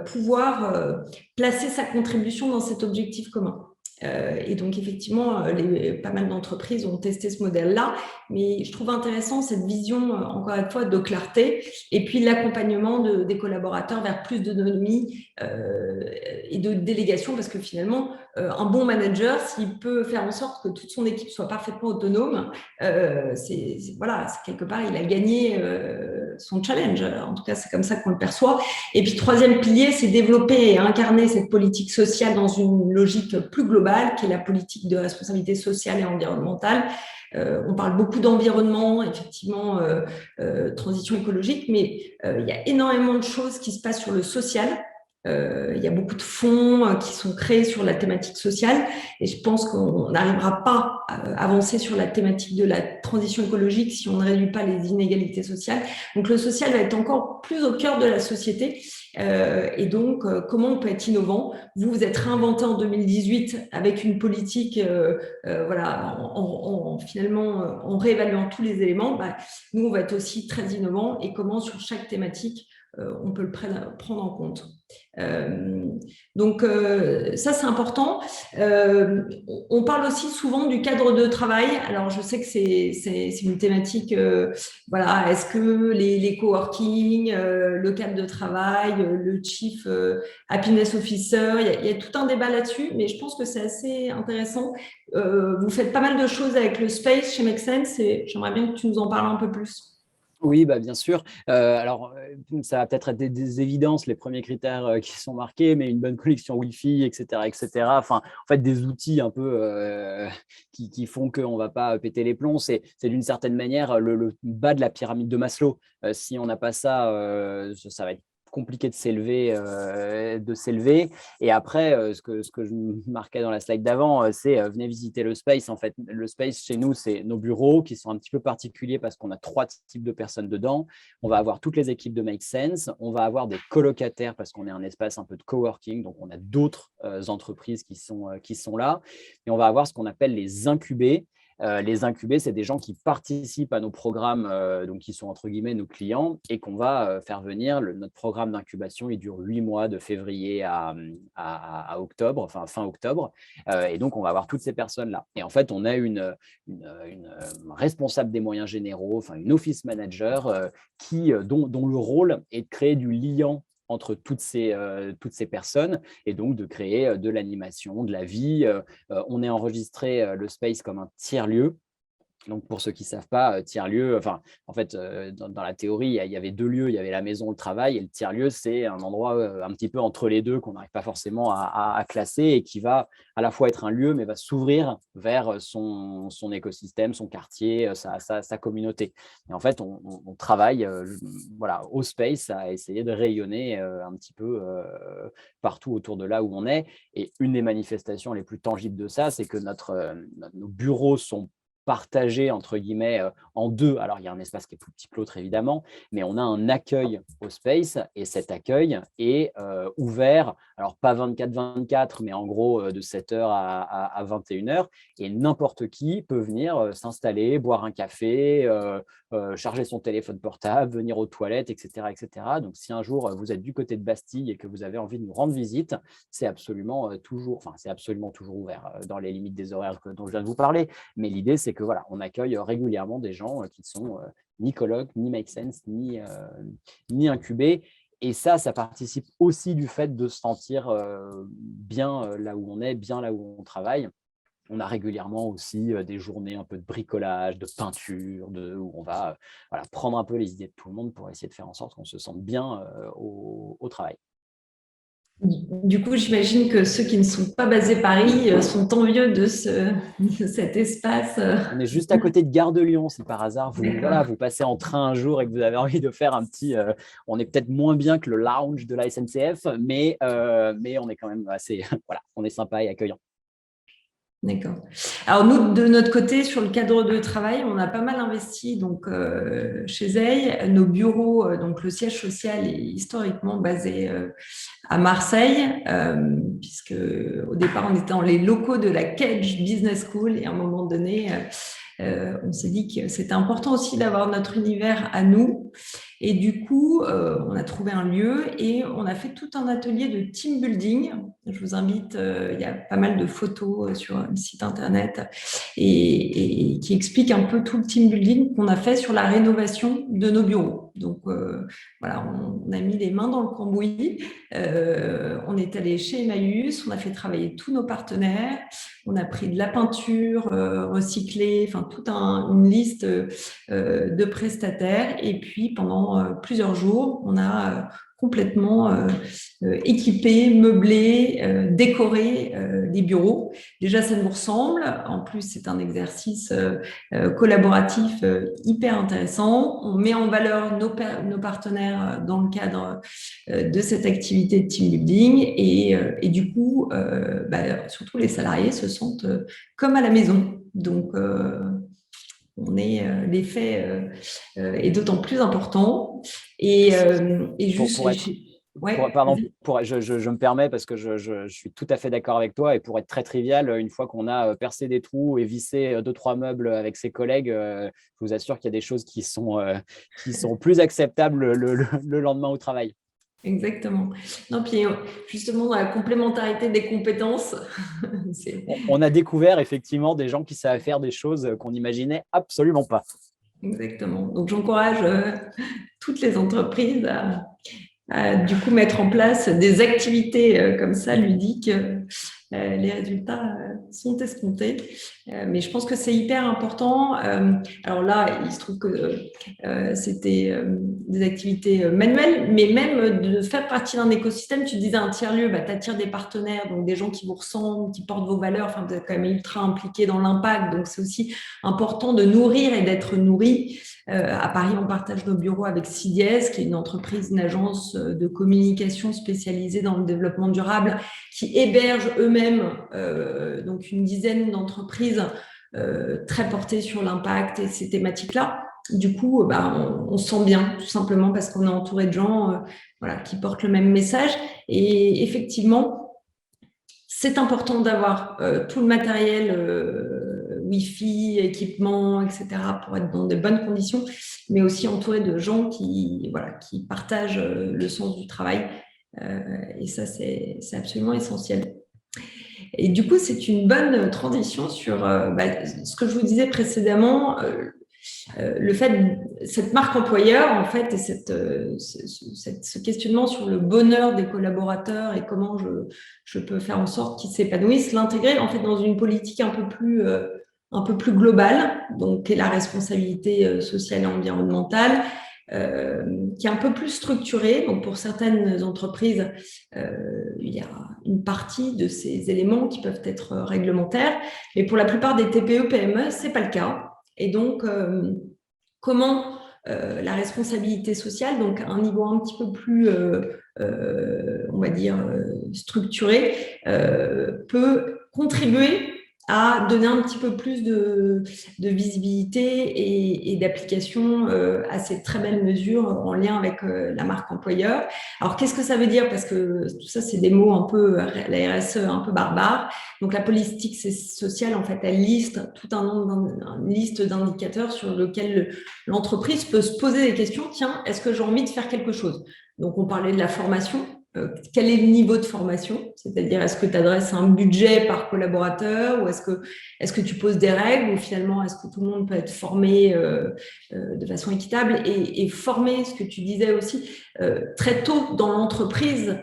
pouvoir placer sa contribution dans cet objectif commun. Et donc, effectivement, pas mal d'entreprises ont testé ce modèle-là, mais je trouve intéressant cette vision, encore une fois, de clarté, et puis l'accompagnement des collaborateurs vers plus d'autonomie et de délégation, parce que finalement, un bon manager, s'il peut faire en sorte que toute son équipe soit parfaitement autonome, voilà, quelque part, il a gagné son challenge. En tout cas, c'est comme ça qu'on le perçoit. Et puis, troisième pilier, c'est développer et incarner cette politique sociale dans une logique plus globale, qui est la politique de responsabilité sociale et environnementale. On parle beaucoup d'environnement, effectivement, transition écologique, mais il y a énormément de choses qui se passent sur le social. Il y a beaucoup de fonds qui sont créés sur la thématique sociale, et je pense qu'on n'arrivera pas à avancer sur la thématique de la transition écologique si on ne réduit pas les inégalités sociales. Donc le social va être encore plus au cœur de la société, et donc comment on peut être innovant. Vous vous êtes réinventé en 2018 avec une politique, voilà, finalement en réévaluant tous les éléments. Nous on va être aussi très innovants, et comment sur chaque thématique on peut le prendre en compte. Donc ça c'est important. On parle aussi souvent du cadre de travail. Alors je sais que c'est une thématique, voilà, est-ce que les coworking, le cadre de travail, le chief happiness officer, il y a tout un débat là-dessus, mais je pense que c'est assez intéressant. Vous faites pas mal de choses avec le space chez Make Sense, et j'aimerais bien que tu nous en parles un peu plus. Oui, bien sûr. Alors, ça va peut-être être des évidences, les premiers critères qui sont marqués, mais une bonne connexion Wi-Fi, etc., etc. Enfin, en fait, des outils un peu qui font qu'on ne va pas péter les plombs. C'est d'une certaine manière le bas de la pyramide de Maslow. Si on n'a pas ça, ça va être compliqué de s'élever. Et après, ce que je marquais dans la slide d'avant, c'est venez visiter le space. En fait, le space chez nous, c'est nos bureaux qui sont un petit peu particuliers parce qu'on a 3 types de personnes dedans. On va avoir toutes les équipes de Make Sense. On va avoir des colocataires parce qu'on est un espace un peu de coworking. Donc, on a d'autres entreprises qui sont là. Et on va avoir ce qu'on appelle les incubés. Les incubés, c'est des gens qui participent à nos programmes, donc qui sont entre guillemets nos clients, et qu'on va faire venir. Notre programme d'incubation, il dure 8 mois, de février à octobre, enfin fin octobre. Et donc, on va avoir toutes ces personnes-là. Et en fait, on a une responsable des moyens généraux, enfin une office manager, dont le rôle est de créer du lien entre toutes ces personnes, et donc de créer de l'animation, de la vie. On est enregistré le space comme un tiers-lieu. Donc, pour ceux qui ne savent pas, tiers-lieu, enfin, en fait, dans la théorie, il y avait 2 lieux, il y avait la maison, le travail, et le tiers-lieu, c'est un endroit un petit peu entre les deux qu'on n'arrive pas forcément à classer, et qui va à la fois être un lieu, mais va s'ouvrir vers son écosystème, son quartier, sa communauté. Et en fait, on travaille voilà, au space à essayer de rayonner un petit peu partout autour de là où on est. Et une des manifestations les plus tangibles de ça, c'est que nos bureaux sont partagé entre guillemets en deux. Alors, il y a un espace qui est plus petit que l'autre, évidemment, mais on a un accueil au space, et cet accueil est ouvert, alors pas 24/24, mais en gros de 7h à 21h, et n'importe qui peut venir s'installer, boire un café, charger son téléphone portable, venir aux toilettes, etc., etc. Donc, si un jour vous êtes du côté de Bastille et que vous avez envie de nous rendre visite, c'est absolument toujours ouvert dans les limites des horaires dont je viens de vous parler. Mais l'idée, c'est que voilà, on accueille régulièrement des gens qui ne sont ni coloc, ni Make Sense, ni incubés. Et ça participe aussi du fait de se sentir bien là où on est, bien là où on travaille. On a régulièrement aussi des journées un peu de bricolage, de peinture, où on va prendre un peu les idées de tout le monde pour essayer de faire en sorte qu'on se sente bien au travail. Du coup, j'imagine que ceux qui ne sont pas basés Paris sont envieux de cet espace. On est juste à côté de Gare de Lyon, si par hasard D'accord. vous passez en train un jour et que vous avez envie de faire un petit… on est peut-être moins bien que le lounge de la SNCF, mais on est quand même assez… voilà, on est sympa et accueillant. D'accord. Alors nous, de notre côté, sur le cadre de travail, on a pas mal investi donc chez Zeil. Nos bureaux, donc le siège social est historiquement basé à Marseille, puisque au départ on était dans les locaux de la Cage Business School et à un moment donné, on s'est dit que c'était important aussi d'avoir notre univers à nous. Et du coup, on a trouvé un lieu et on a fait tout un atelier de team building. Je vous invite, il y a pas mal de photos sur le site internet et qui explique un peu tout le team building qu'on a fait sur la rénovation de nos bureaux. Donc voilà, on a mis les mains dans le cambouis. On est allé chez Emmaüs, on a fait travailler tous nos partenaires. On a pris de la peinture recyclée, enfin toute une liste de prestataires. Et puis pendant plusieurs jours, on a complètement équipé, meublé, décoré les bureaux. Déjà, ça nous ressemble. En plus, c'est un exercice collaboratif hyper intéressant. On met en valeur nos partenaires dans le cadre de cette activité de team building et du coup, surtout les salariés se sentent comme à la maison. Donc, l'effet est d'autant plus important. Et juste, Pour être… ouais, pardon, je me permets parce que je suis tout à fait d'accord avec toi et pour être très trivial, une fois qu'on a percé des trous et vissé 2-3 meubles avec ses collègues, je vous assure qu'il y a des choses qui sont plus acceptables le lendemain au travail. exactement. Non, puis justement, dans la complémentarité des compétences, c'est On a découvert effectivement des gens qui savent faire des choses qu'on n'imaginait absolument pas. exactement. Donc, j'encourage toutes les entreprises à du coup mettre en place des activités comme ça ludiques. Les résultats sont escomptés. Mais je pense que c'est hyper important. Alors là, il se trouve que c'était des activités manuelles, mais même de faire partie d'un écosystème. Tu disais un tiers-lieu, tu attires des partenaires, donc des gens qui vous ressemblent, qui portent vos valeurs. Enfin, vous êtes quand même ultra impliqués dans l'impact. Donc, c'est aussi important de nourrir et d'être nourri. À Paris, on partage nos bureaux avec CIDIES, qui est une entreprise, une agence de communication spécialisée dans le développement durable, qui héberge eux-mêmes donc une dizaine d'entreprises très portées sur l'impact et ces thématiques-là. Du coup, on se sent bien, tout simplement parce qu'on est entouré de gens qui portent le même message. Et effectivement, c'est important d'avoir tout le matériel Wi-Fi, équipement, etc., pour être dans de bonnes conditions, mais aussi entouré de gens qui partagent le sens du travail. Et ça, c'est absolument essentiel. Et du coup, c'est une bonne transition sur ce que je vous disais précédemment, le fait, cette marque employeur, en fait, et ce questionnement sur le bonheur des collaborateurs et comment je peux faire en sorte qu'ils s'épanouissent, l'intégrer en fait dans une politique un peu plus globale, donc qui est la responsabilité sociale et environnementale, qui est un peu plus structurée. Donc, pour certaines entreprises, il y a une partie de ces éléments qui peuvent être réglementaires, mais pour la plupart des TPE, PME, c'est pas le cas. Et donc, comment la responsabilité sociale, donc à un niveau un petit peu plus, on va dire, structuré, peut contribuer à donner un petit peu plus de visibilité et d'application à ces très belles mesures en lien avec la marque employeur. Alors, qu'est-ce que ça veut dire? Parce que tout ça, c'est des mots un peu, la RSE, un peu barbare. Donc, la politique sociale, en fait, elle liste tout une liste d'indicateurs sur lesquels l'entreprise peut se poser des questions. Tiens, est-ce que j'ai envie de faire quelque chose? Donc, on parlait de la formation. Quel est le niveau de formation? C'est-à-dire, est-ce que tu adresses un budget par collaborateur ou est-ce que tu poses des règles ou finalement, est-ce que tout le monde peut être formé de façon équitable et former, ce que tu disais aussi, très tôt dans l'entreprise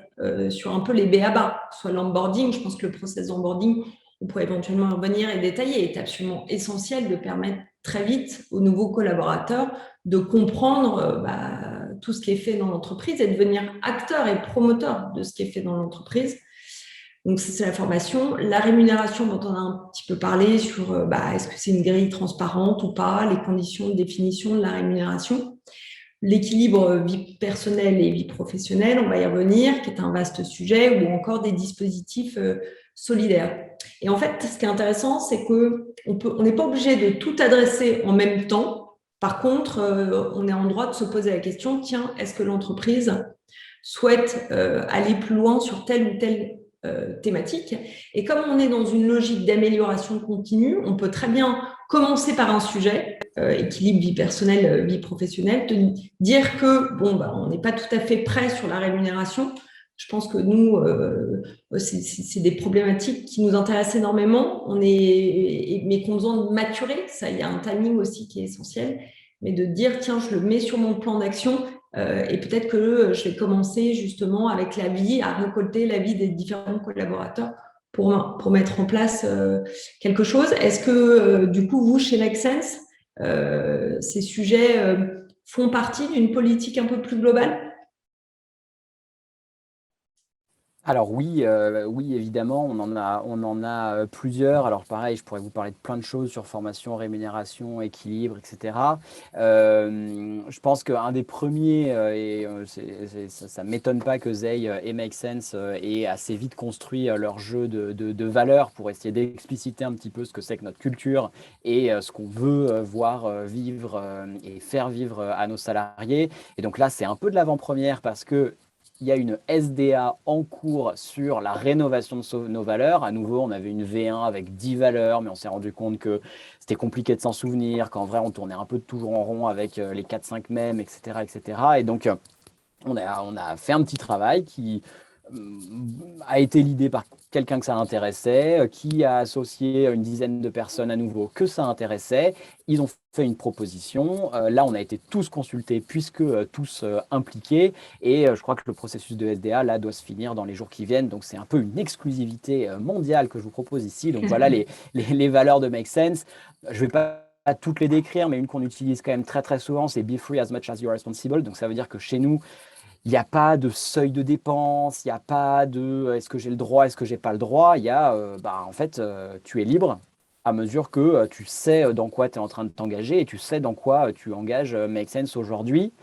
sur un peu les b.a.-ba, soit l'onboarding. Je pense que le process d'onboarding, on pourrait éventuellement revenir et détailler. Il est absolument essentiel de permettre très vite aux nouveaux collaborateurs de comprendre tout ce qui est fait dans l'entreprise et de devenir acteur et promoteur de ce qui est fait dans l'entreprise. Donc, c'est la formation. La rémunération dont on a un petit peu parlé sur est-ce que c'est une grille transparente ou pas, les conditions de définition de la rémunération. L'équilibre vie personnelle et vie professionnelle, on va y revenir, qui est un vaste sujet, ou encore des dispositifs solidaires. Et en fait, ce qui est intéressant, c'est qu'on n'est pas obligé de tout adresser en même temps. Par contre, on est en droit de se poser la question, tiens, est-ce que l'entreprise souhaite aller plus loin sur telle ou telle thématique? Et comme on est dans une logique d'amélioration continue, on peut très bien commencer par un sujet, équilibre vie personnelle, vie professionnelle, de dire que on n'est pas tout à fait prêt sur la rémunération. Je pense que nous, c'est des problématiques qui nous intéressent énormément, mais qu'on a besoin de maturer. Ça, il y a un timing aussi qui est essentiel, mais de dire, tiens, je le mets sur mon plan d'action et peut-être que je vais commencer justement avec l'avis, à récolter l'avis des différents collaborateurs pour mettre en place quelque chose. Est-ce que, du coup, vous, chez Make Sense, ces sujets font partie d'une politique un peu plus globale? Alors oui, oui, évidemment, on en a plusieurs. Alors pareil, je pourrais vous parler de plein de choses sur formation, rémunération, équilibre, etc. Je pense qu'un des premiers, ça ne m'étonne pas que Zey et Make Sense aient assez vite construit leur jeu de valeurs pour essayer d'expliciter un petit peu ce que c'est que notre culture et ce qu'on veut voir vivre et faire vivre à nos salariés. Et donc là, c'est un peu de l'avant-première parce que il y a une SDA en cours sur la rénovation de nos valeurs. À nouveau, on avait une V1 avec 10 valeurs, mais on s'est rendu compte que c'était compliqué de s'en souvenir, qu'en vrai, on tournait un peu toujours en rond avec les 4-5 mêmes, etc., etc. Et donc, on a fait un petit travail qui a été l'idée par quelqu'un que ça intéressait, qui a associé une dizaine de personnes à nouveau que ça intéressait. Ils ont fait une proposition. Là, on a été tous consultés puisque tous impliqués. Et je crois que le processus de SDA, là, doit se finir dans les jours qui viennent. Donc, c'est un peu une exclusivité mondiale que je vous propose ici. Donc, voilà les valeurs de Make Sense. Je ne vais pas toutes les décrire, mais une qu'on utilise quand même très, très souvent, c'est Be free as much as you are responsible. Donc, ça veut dire que chez nous, il n'y a pas de seuil de dépense, il n'y a pas de est-ce que j'ai le droit, est-ce que j'ai pas le droit. Il y a, en fait, tu es libre à mesure que tu sais dans quoi tu es en train de t'engager et tu sais dans quoi tu engages Make Sense aujourd'hui.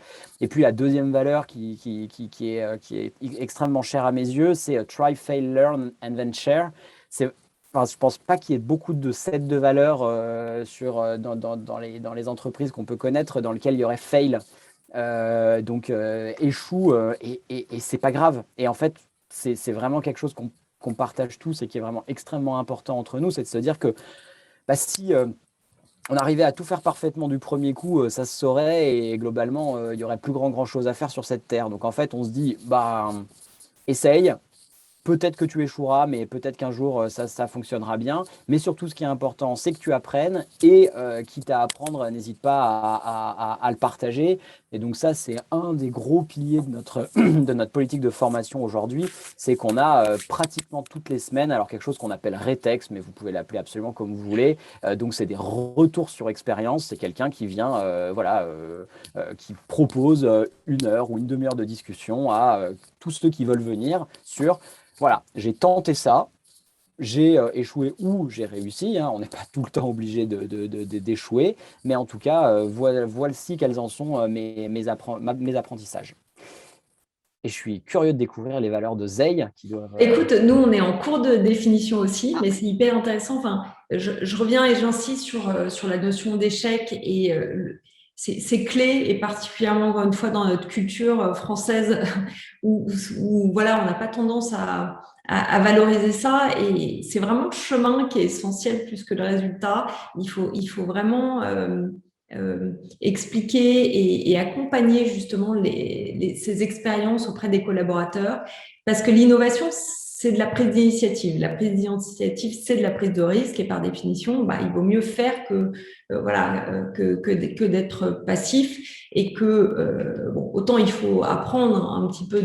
Et puis la deuxième valeur qui est extrêmement chère à mes yeux, c'est Try, Fail, Learn and then Share. Enfin, je ne pense pas qu'il y ait beaucoup de sets de valeurs dans les entreprises qu'on peut connaître dans lesquelles il y aurait fail. Donc échoue et c'est pas grave. Et en fait, c'est vraiment quelque chose qu'on partage tous et qui est vraiment extrêmement important entre nous, c'est de se dire que si on arrivait à tout faire parfaitement du premier coup, ça se saurait et globalement, il y aurait plus grand chose à faire sur cette terre. Donc en fait, on se dit, essaye. Peut-être que tu échoueras, mais peut-être qu'un jour, ça fonctionnera bien. Mais surtout, ce qui est important, c'est que tu apprennes. Et quitte à apprendre, n'hésite pas à le partager. Et donc ça, c'est un des gros piliers de notre politique de formation aujourd'hui. C'est qu'on a pratiquement toutes les semaines, alors quelque chose qu'on appelle Retex, mais vous pouvez l'appeler absolument comme vous voulez. Donc c'est des retours sur expérience. C'est quelqu'un qui vient, qui propose 1 heure ou une demi-heure de discussion à tous ceux qui veulent venir sur voilà, j'ai tenté ça, j'ai échoué ou j'ai réussi. Hein, on n'est pas tout le temps obligé d'échouer, mais en tout cas, voici quels en sont mes apprentissages. Et je suis curieux de découvrir les valeurs de Zey qui doivent. Écoute, nous, on est en cours de définition aussi, mais c'est hyper intéressant. Enfin, je reviens et j'insiste sur la notion d'échec et c'est clé, et particulièrement, encore une fois, dans notre culture française où voilà, on n'a pas tendance à valoriser ça. Et c'est vraiment le chemin qui est essentiel plus que le résultat. Il faut vraiment expliquer et accompagner justement ces expériences auprès des collaborateurs. Parce que l'innovation, c'est de la prise d'initiative. La prise d'initiative, c'est de la prise de risque et par définition, il vaut mieux faire que d'être passif et autant il faut apprendre un petit peu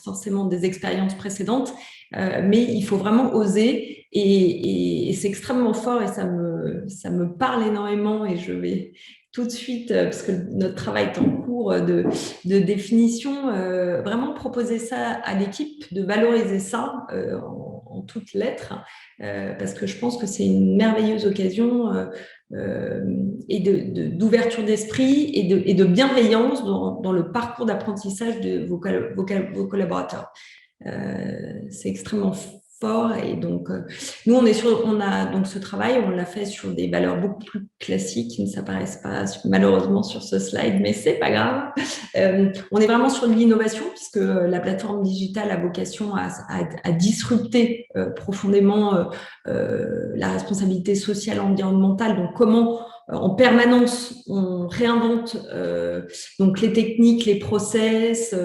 forcément des expériences précédentes, mais il faut vraiment oser et c'est extrêmement fort et ça me parle énormément et je vais tout de suite, parce que notre travail est en cours de définition, vraiment proposer ça à l'équipe, de valoriser ça en toutes lettres, parce que je pense que c'est une merveilleuse occasion et d'ouverture d'esprit et de bienveillance dans le parcours d'apprentissage de vos collaborateurs. C'est extrêmement fort et donc nous on a donc ce travail, on l'a fait sur des valeurs beaucoup plus classiques qui ne s'apparaissent pas malheureusement sur ce slide, mais c'est pas grave. On est vraiment sur de l'innovation puisque la plateforme digitale a vocation à disrupter profondément la responsabilité sociale environnementale. Donc comment en permanence, on réinvente donc les techniques, les process,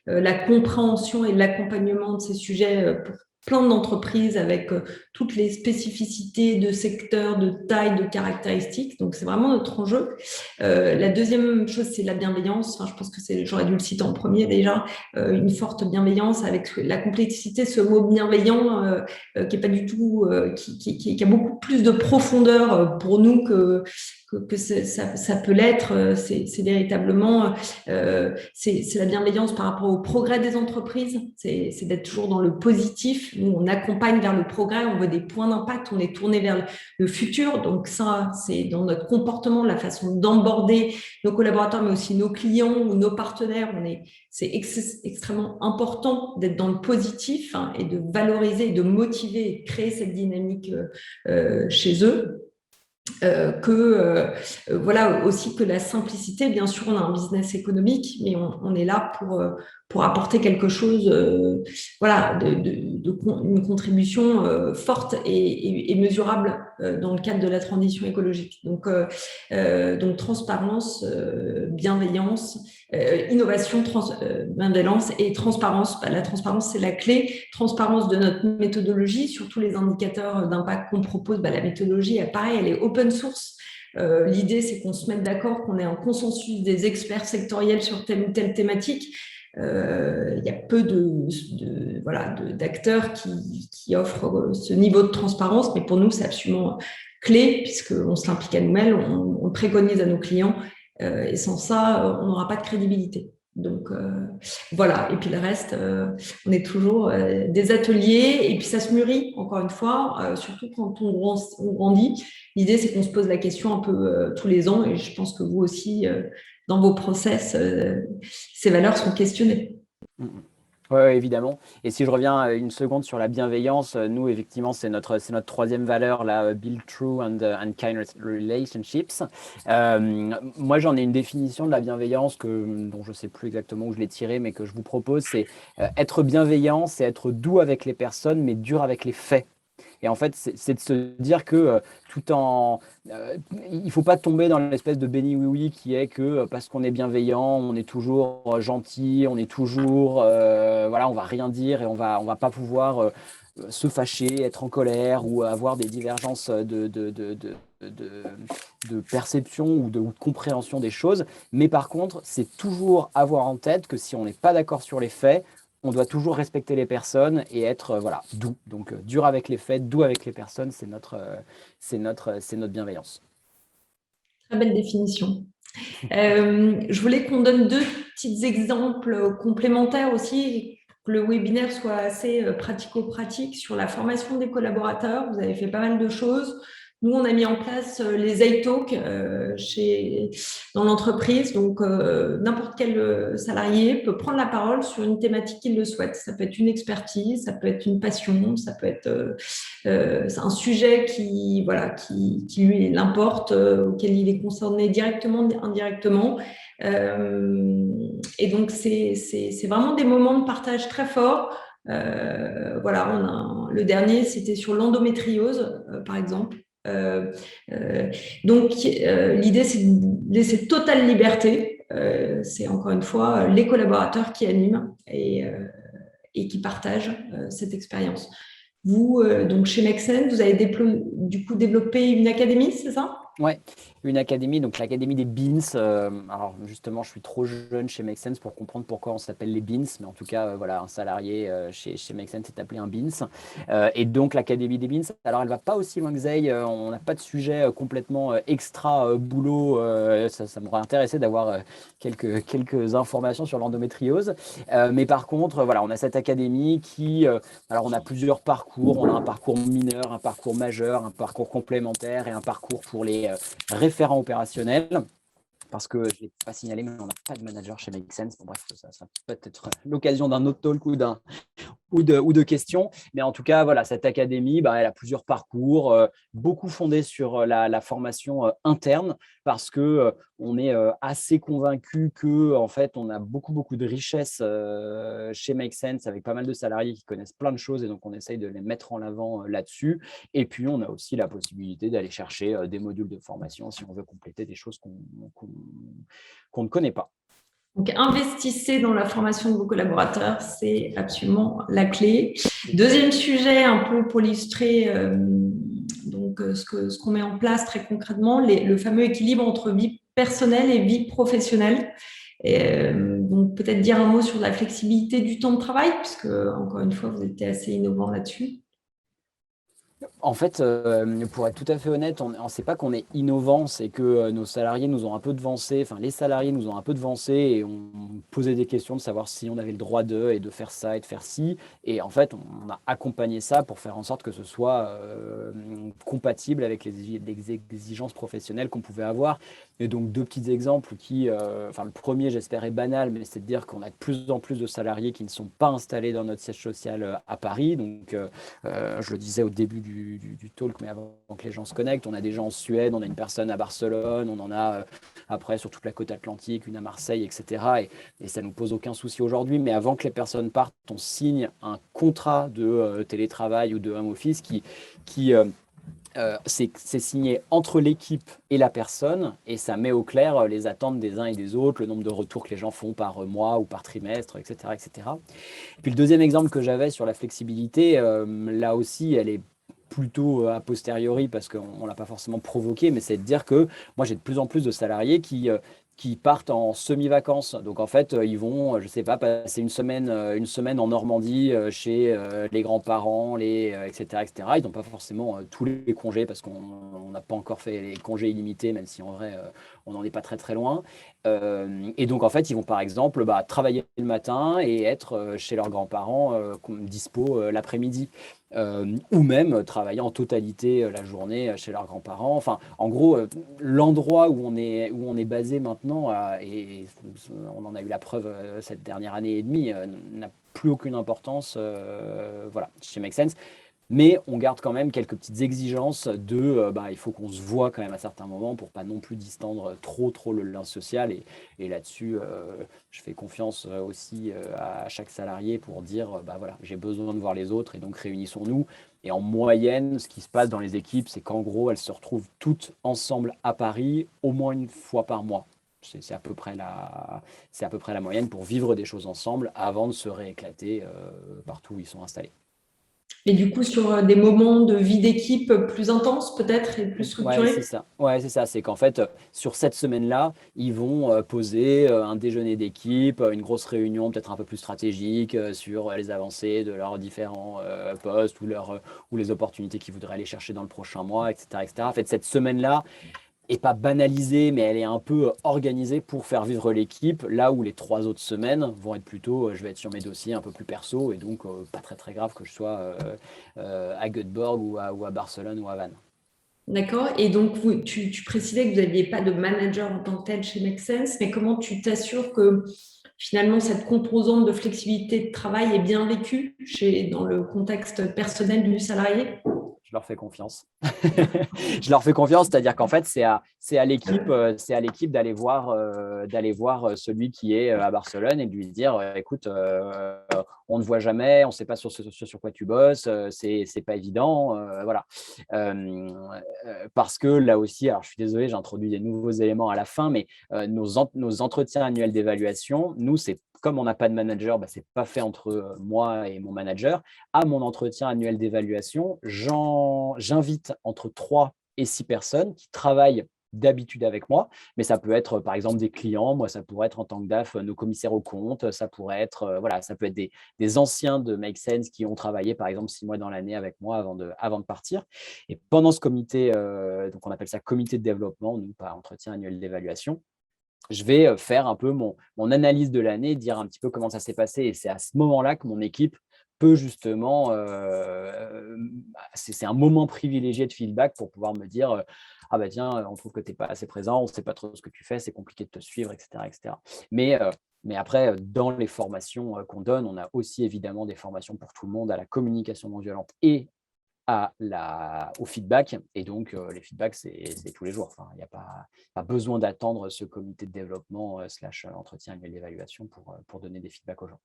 la compréhension et l'accompagnement de ces sujets pour plein d'entreprises avec toutes les spécificités de secteur, de taille, de caractéristiques. Donc, c'est vraiment notre enjeu. La deuxième chose, c'est la bienveillance. Enfin, je pense que j'aurais dû le citer en premier déjà, une forte bienveillance avec la complexité, ce mot bienveillant qui est pas du tout, qui a beaucoup plus de profondeur pour nous que ça peut l'être. C'est véritablement c'est la bienveillance par rapport au progrès des entreprises, c'est d'être toujours dans le positif. Nous, on accompagne vers le progrès, on veut des points d'impact, on est tourné vers le futur. Donc ça, c'est dans notre comportement, la façon d'aborder nos collaborateurs, mais aussi nos clients ou nos partenaires. C'est extrêmement important d'être dans le positif et de valoriser, de motiver et de créer cette dynamique chez eux. Voilà aussi que la simplicité, bien sûr on a un business économique mais on est là pour apporter quelque chose voilà une contribution forte et mesurable dans le cadre de la transition écologique, donc transparence, bienveillance, innovation, bienveillance et transparence. La transparence c'est la clé, transparence de notre méthodologie sur tous les indicateurs d'impact qu'on propose. La méthodologie pareil, elle est open source. L'idée, c'est qu'on se mette d'accord, qu'on ait un consensus des experts sectoriels sur telle ou telle thématique. Il y a peu d'acteurs qui offrent ce niveau de transparence, mais pour nous, c'est absolument clé, puisqu'on se l'implique à nous-mêmes, on préconise à nos clients, et sans ça, on n'aura pas de crédibilité. Donc voilà, et puis le reste, on est toujours des ateliers, et puis ça se mûrit, encore une fois, surtout quand on grandit. L'idée, c'est qu'on se pose la question un peu tous les ans, et je pense que vous aussi, dans vos process, ces valeurs sont questionnées. Oui, évidemment. Et si je reviens une seconde sur la bienveillance, nous, effectivement, c'est notre troisième valeur, là, Build True and Kind Relationships. Moi, j'en ai une définition de la bienveillance dont je ne sais plus exactement où je l'ai tirée, mais que je vous propose, c'est être bienveillant, c'est être doux avec les personnes, mais dur avec les faits. Et en fait, c'est de se dire que il ne faut pas tomber dans l'espèce de béni oui-oui qui est que parce qu'on est bienveillant, on est toujours gentil, on est toujours, voilà, on va rien dire et on va pas pouvoir se fâcher, être en colère ou avoir des divergences de perception ou de compréhension des choses. Mais par contre, c'est toujours avoir en tête que si on n'est pas d'accord sur les faits, on doit toujours respecter les personnes et être doux. Donc, dur avec les faits, doux avec les personnes, c'est notre bienveillance. Très belle définition. Je voulais qu'on donne deux petits exemples complémentaires aussi, que le webinaire soit assez pratico-pratique sur la formation des collaborateurs. Vous avez fait pas mal de choses. Nous, on a mis en place les iTalks dans l'entreprise. Donc, n'importe quel salarié peut prendre la parole sur une thématique qu'il le souhaite. Ça peut être une expertise, ça peut être une passion, ça peut être un sujet qui lui l'importe, auquel il est concerné directement, indirectement. Et donc, c'est vraiment des moments de partage très forts. Le dernier, c'était sur l'endométriose, par exemple. Donc, l'idée, c'est de laisser totale liberté. C'est encore une fois les collaborateurs qui animent et et qui partagent cette expérience. Vous, donc chez Make Sense, vous avez du coup développé une académie, c'est ça? Ouais, une académie, donc l'académie des Beans. Alors justement, je suis trop jeune chez Make Sense pour comprendre pourquoi on s'appelle les Beans, mais en tout cas, voilà, un salarié chez Make Sense est appelé un Beans. Et donc l'académie des Beans, alors elle va pas aussi loin que Zay, on n'a pas de sujet complètement extra boulot. Ça m'aurait intéressé d'avoir quelques informations sur l'endométriose. Mais par contre, voilà, on a cette académie alors on a plusieurs parcours. On a un parcours mineur, un parcours majeur, un parcours complémentaire et un parcours pour les référent opérationnel, parce que je ne l'ai pas signalé, mais on n'a pas de manager chez Make Sense. Bon, bref, ça peut être l'occasion d'un autre talk ou de questions. Mais en tout cas, voilà, cette académie, elle a plusieurs parcours, beaucoup fondés sur la formation interne, parce que on est assez convaincu que en fait, on a beaucoup de richesses chez Make Sense, avec pas mal de salariés qui connaissent plein de choses, et donc on essaye de les mettre en avant là-dessus. Et puis, on a aussi la possibilité d'aller chercher des modules de formation si on veut compléter des choses qu'on ne connaît pas. Donc, investissez dans la formation de vos collaborateurs, c'est absolument la clé. Deuxième sujet, un peu pour illustrer ce qu'on met en place très concrètement, le fameux équilibre entre vie personnelle et vie professionnelle. Donc, peut-être dire un mot sur la flexibilité du temps de travail, puisque, encore une fois, vous étiez assez innovant là-dessus. En fait, pour être tout à fait honnête, on ne sait pas qu'on est innovant, c'est que nos salariés nous ont un peu devancé, enfin les salariés nous ont un peu devancé et on posait des questions de savoir si on avait le droit et de faire ça et de faire ci. Et en fait, on a accompagné ça pour faire en sorte que ce soit compatible avec les exigences professionnelles qu'on pouvait avoir. Et donc, deux petits exemples le premier, j'espère, est banal, mais c'est de dire qu'on a de plus en plus de salariés qui ne sont pas installés dans notre siège social à Paris. Donc, je le disais au début du talk, mais avant que les gens se connectent, on a des gens en Suède, on a une personne à Barcelone, on en a après sur toute la côte atlantique, une à Marseille, etc. Et ça ne nous pose aucun souci aujourd'hui. Mais avant que les personnes partent, on signe un contrat de télétravail ou de home office qui c'est signé entre l'équipe et la personne, et ça met au clair les attentes des uns et des autres, le nombre de retours que les gens font par mois ou par trimestre, etc. etc. Puis le deuxième exemple que j'avais sur la flexibilité, là aussi, elle est plutôt a posteriori parce qu'on ne l'a pas forcément provoqué, mais c'est de dire que moi, j'ai de plus en plus de salariés qui partent en semi-vacances. Donc, en fait, ils vont, je ne sais pas, passer une semaine en Normandie chez les grands-parents, etc., etc. Ils n'ont pas forcément tous les congés parce qu'on n'a pas encore fait les congés illimités, même si en vrai, on n'en est pas très, très loin. Et donc, en fait, ils vont par exemple travailler le matin et être chez leurs grands-parents dispo l'après-midi. Ou même travailler en totalité la journée chez leurs grands-parents. Enfin, en gros, l'endroit où on est basé maintenant, et on en a eu la preuve cette dernière année et demie, n'a plus aucune importance voilà, chez Make Sense. Mais on garde quand même quelques petites exigences il faut qu'on se voit quand même à certains moments pour pas non plus distendre trop le lien social. Et là-dessus, je fais confiance aussi à chaque salarié pour dire, voilà, j'ai besoin de voir les autres et donc réunissons-nous. Et en moyenne, ce qui se passe dans les équipes, c'est qu'en gros, elles se retrouvent toutes ensemble à Paris au moins une fois par mois. C'est à peu près la moyenne pour vivre des choses ensemble avant de se rééclater partout où ils sont installés. Et du coup, sur des moments de vie d'équipe plus intenses peut-être et plus Ouais, c'est structurés? ça. Ouais, c'est ça. C'est qu'en fait, sur cette semaine-là, ils vont poser un déjeuner d'équipe, une grosse réunion peut-être un peu plus stratégique sur les avancées de leurs différents postes ou les opportunités qu'ils voudraient aller chercher dans le prochain mois, etc., etc. En fait, cette semaine-là, et pas banalisée, mais elle est un peu organisée pour faire vivre l'équipe, là où les 3 autres semaines vont être plutôt, je vais être sur mes dossiers un peu plus perso, et donc pas très très grave que je sois à Göteborg ou à Barcelone ou à Vannes. D'accord. Et donc, tu précisais que vous n'aviez pas de manager en tant que tel chez Make Sense, mais comment tu t'assures que finalement cette composante de flexibilité de travail est bien vécue dans le contexte personnel du salarié? Je leur fais confiance. Je leur fais confiance, c'est-à-dire qu'en fait, c'est à l'équipe d'aller voir celui qui est à Barcelone et de lui dire, écoute, on ne voit jamais, on ne sait pas sur quoi tu bosses, c'est pas évident, voilà. Parce que là aussi, alors je suis désolé, j'ai introduit des nouveaux éléments à la fin, mais nos entretiens annuels d'évaluation, nous, c'est comme on n'a pas de manager, ce n'est pas fait entre moi et mon manager. À mon entretien annuel d'évaluation, j'invite entre 3 et 6 personnes qui travaillent d'habitude avec moi, mais ça peut être par exemple des clients, moi ça pourrait être en tant que DAF nos commissaires aux comptes, ça pourrait être voilà, ça peut être des anciens de Make Sense qui ont travaillé par exemple 6 mois dans l'année avec moi avant de partir. Et pendant ce comité, donc on appelle ça comité de développement, nous pas entretien annuel d'évaluation, je vais faire un peu mon analyse de l'année, dire un petit peu comment ça s'est passé. Et c'est à ce moment-là que mon équipe peut justement, c'est un moment privilégié de feedback pour pouvoir me dire ah bah tiens, on trouve que tu n'es pas assez présent, on ne sait pas trop ce que tu fais, c'est compliqué de te suivre, etc. etc. Mais après, dans les formations qu'on donne, on a aussi évidemment des formations pour tout le monde à la communication non violente et au feedback. Et donc, les feedbacks, c'est tous les jours. Enfin, il n'y a pas besoin d'attendre ce comité de développement / entretien annuel d'évaluation pour donner des feedbacks aux gens.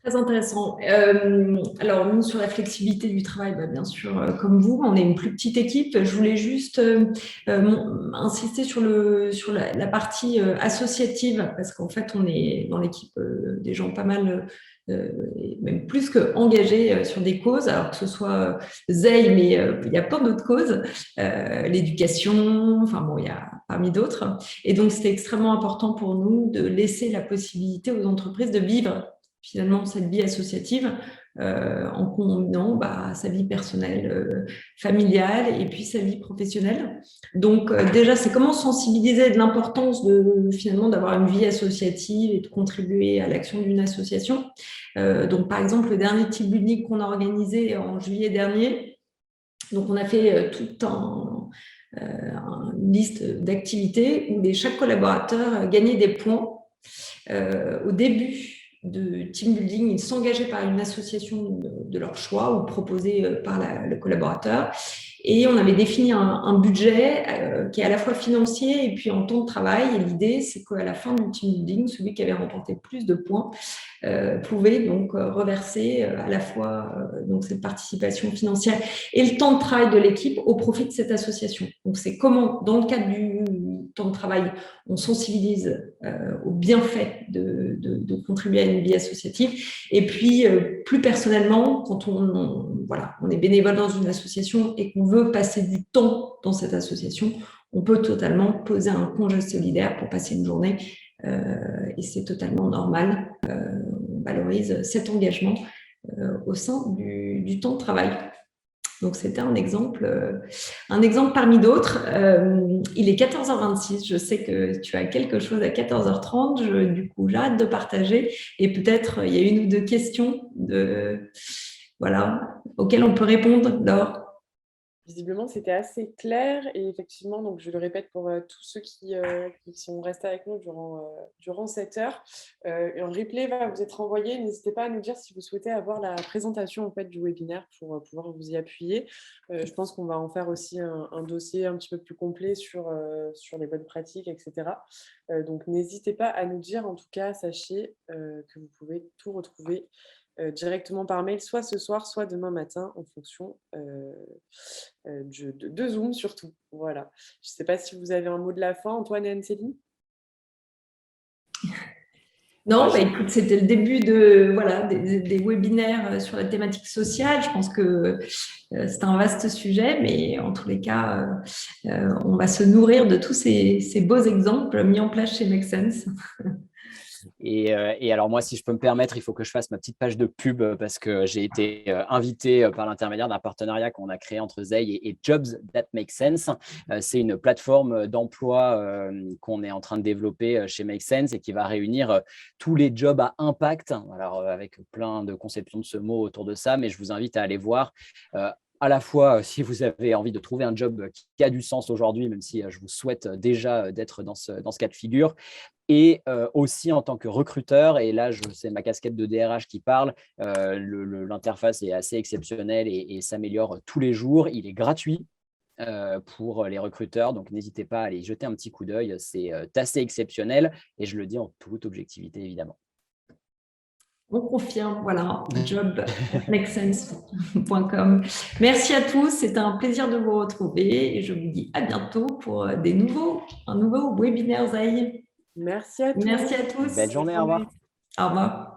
Très intéressant. Alors, nous, sur la flexibilité du travail, bien sûr, comme vous, on est une plus petite équipe. Je voulais juste insister sur la partie associative, parce qu'en fait, on est dans l'équipe des gens pas mal, même plus qu'engagés sur des causes, alors que ce soit ZEI, mais il y a plein d'autres causes, l'éducation, enfin bon, il y a parmi d'autres. Et donc, c'était extrêmement important pour nous de laisser la possibilité aux entreprises de vivre finalement cette vie associative en combinant sa vie personnelle, familiale et puis sa vie professionnelle. Donc déjà, c'est comment sensibiliser de l'importance finalement d'avoir une vie associative et de contribuer à l'action d'une association. Donc par exemple, le dernier team building qu'on a organisé en juillet dernier, donc on a fait tout une liste d'activités où chaque collaborateur gagnait des points au début de team building, ils s'engageaient par une association de leur choix ou proposée par le collaborateur. Et on avait défini un budget qui est à la fois financier et puis en temps de travail. Et l'idée, c'est qu'à la fin du team building, celui qui avait remporté plus de points pouvait donc reverser à la fois donc cette participation financière et le temps de travail de l'équipe au profit de cette association. Donc, c'est comment, dans le cadre du temps de travail, on sensibilise aux bienfaits de contribuer à une vie associative. Et puis, plus personnellement, quand on est bénévole dans une association et qu'on veut passer du temps dans cette association, on peut totalement poser un congé solidaire pour passer une journée et c'est totalement normal. On valorise cet engagement au sein du temps de travail. Donc, c'était un exemple parmi d'autres. Il est 14h26. Je sais que tu as quelque chose à 14h30. Du coup, j'ai hâte de partager. Et peut-être, il y a une ou deux questions auxquelles on peut répondre, Laure. Visiblement, c'était assez clair et effectivement, donc je le répète pour tous ceux qui sont restés avec nous durant cette heure. Un replay va vous être envoyé. N'hésitez pas à nous dire si vous souhaitez avoir la présentation en fait, du webinaire pour pouvoir vous y appuyer. Je pense qu'on va en faire aussi un dossier un petit peu plus complet sur les bonnes pratiques, etc. Donc, n'hésitez pas à nous dire. En tout cas, sachez que vous pouvez tout retrouver directement par mail, soit ce soir, soit demain matin, en fonction de Zoom surtout. Voilà. Je ne sais pas si vous avez un mot de la fin, Antoine et Anne-Céline. Non, écoute, c'était le début des webinaires sur la thématique sociale. Je pense que c'est un vaste sujet, mais en tous les cas, on va se nourrir de tous ces beaux exemples mis en place chez Make Sense. Et alors moi, si je peux me permettre, il faut que je fasse ma petite page de pub parce que j'ai été invité par l'intermédiaire d'un partenariat qu'on a créé entre ZEI et Jobs That Make Sense. C'est une plateforme d'emploi qu'on est en train de développer chez Make Sense et qui va réunir tous les jobs à impact. Alors avec plein de conceptions de ce mot autour de ça, mais je vous invite à aller voir. À la fois, si vous avez envie de trouver un job qui a du sens aujourd'hui, même si je vous souhaite déjà d'être dans ce cas de figure, et aussi en tant que recruteur, et là, c'est ma casquette de DRH qui parle, l'interface est assez exceptionnelle et s'améliore tous les jours. Il est gratuit pour les recruteurs, donc n'hésitez pas à aller y jeter un petit coup d'œil. C'est assez exceptionnel et je le dis en toute objectivité, évidemment. On confirme, voilà, jobmakesense.com. Merci à tous, c'était un plaisir de vous retrouver et je vous dis à bientôt pour un nouveau webinaire ZEI. Merci à tous. Merci à tous. Belle journée, au revoir. Au revoir.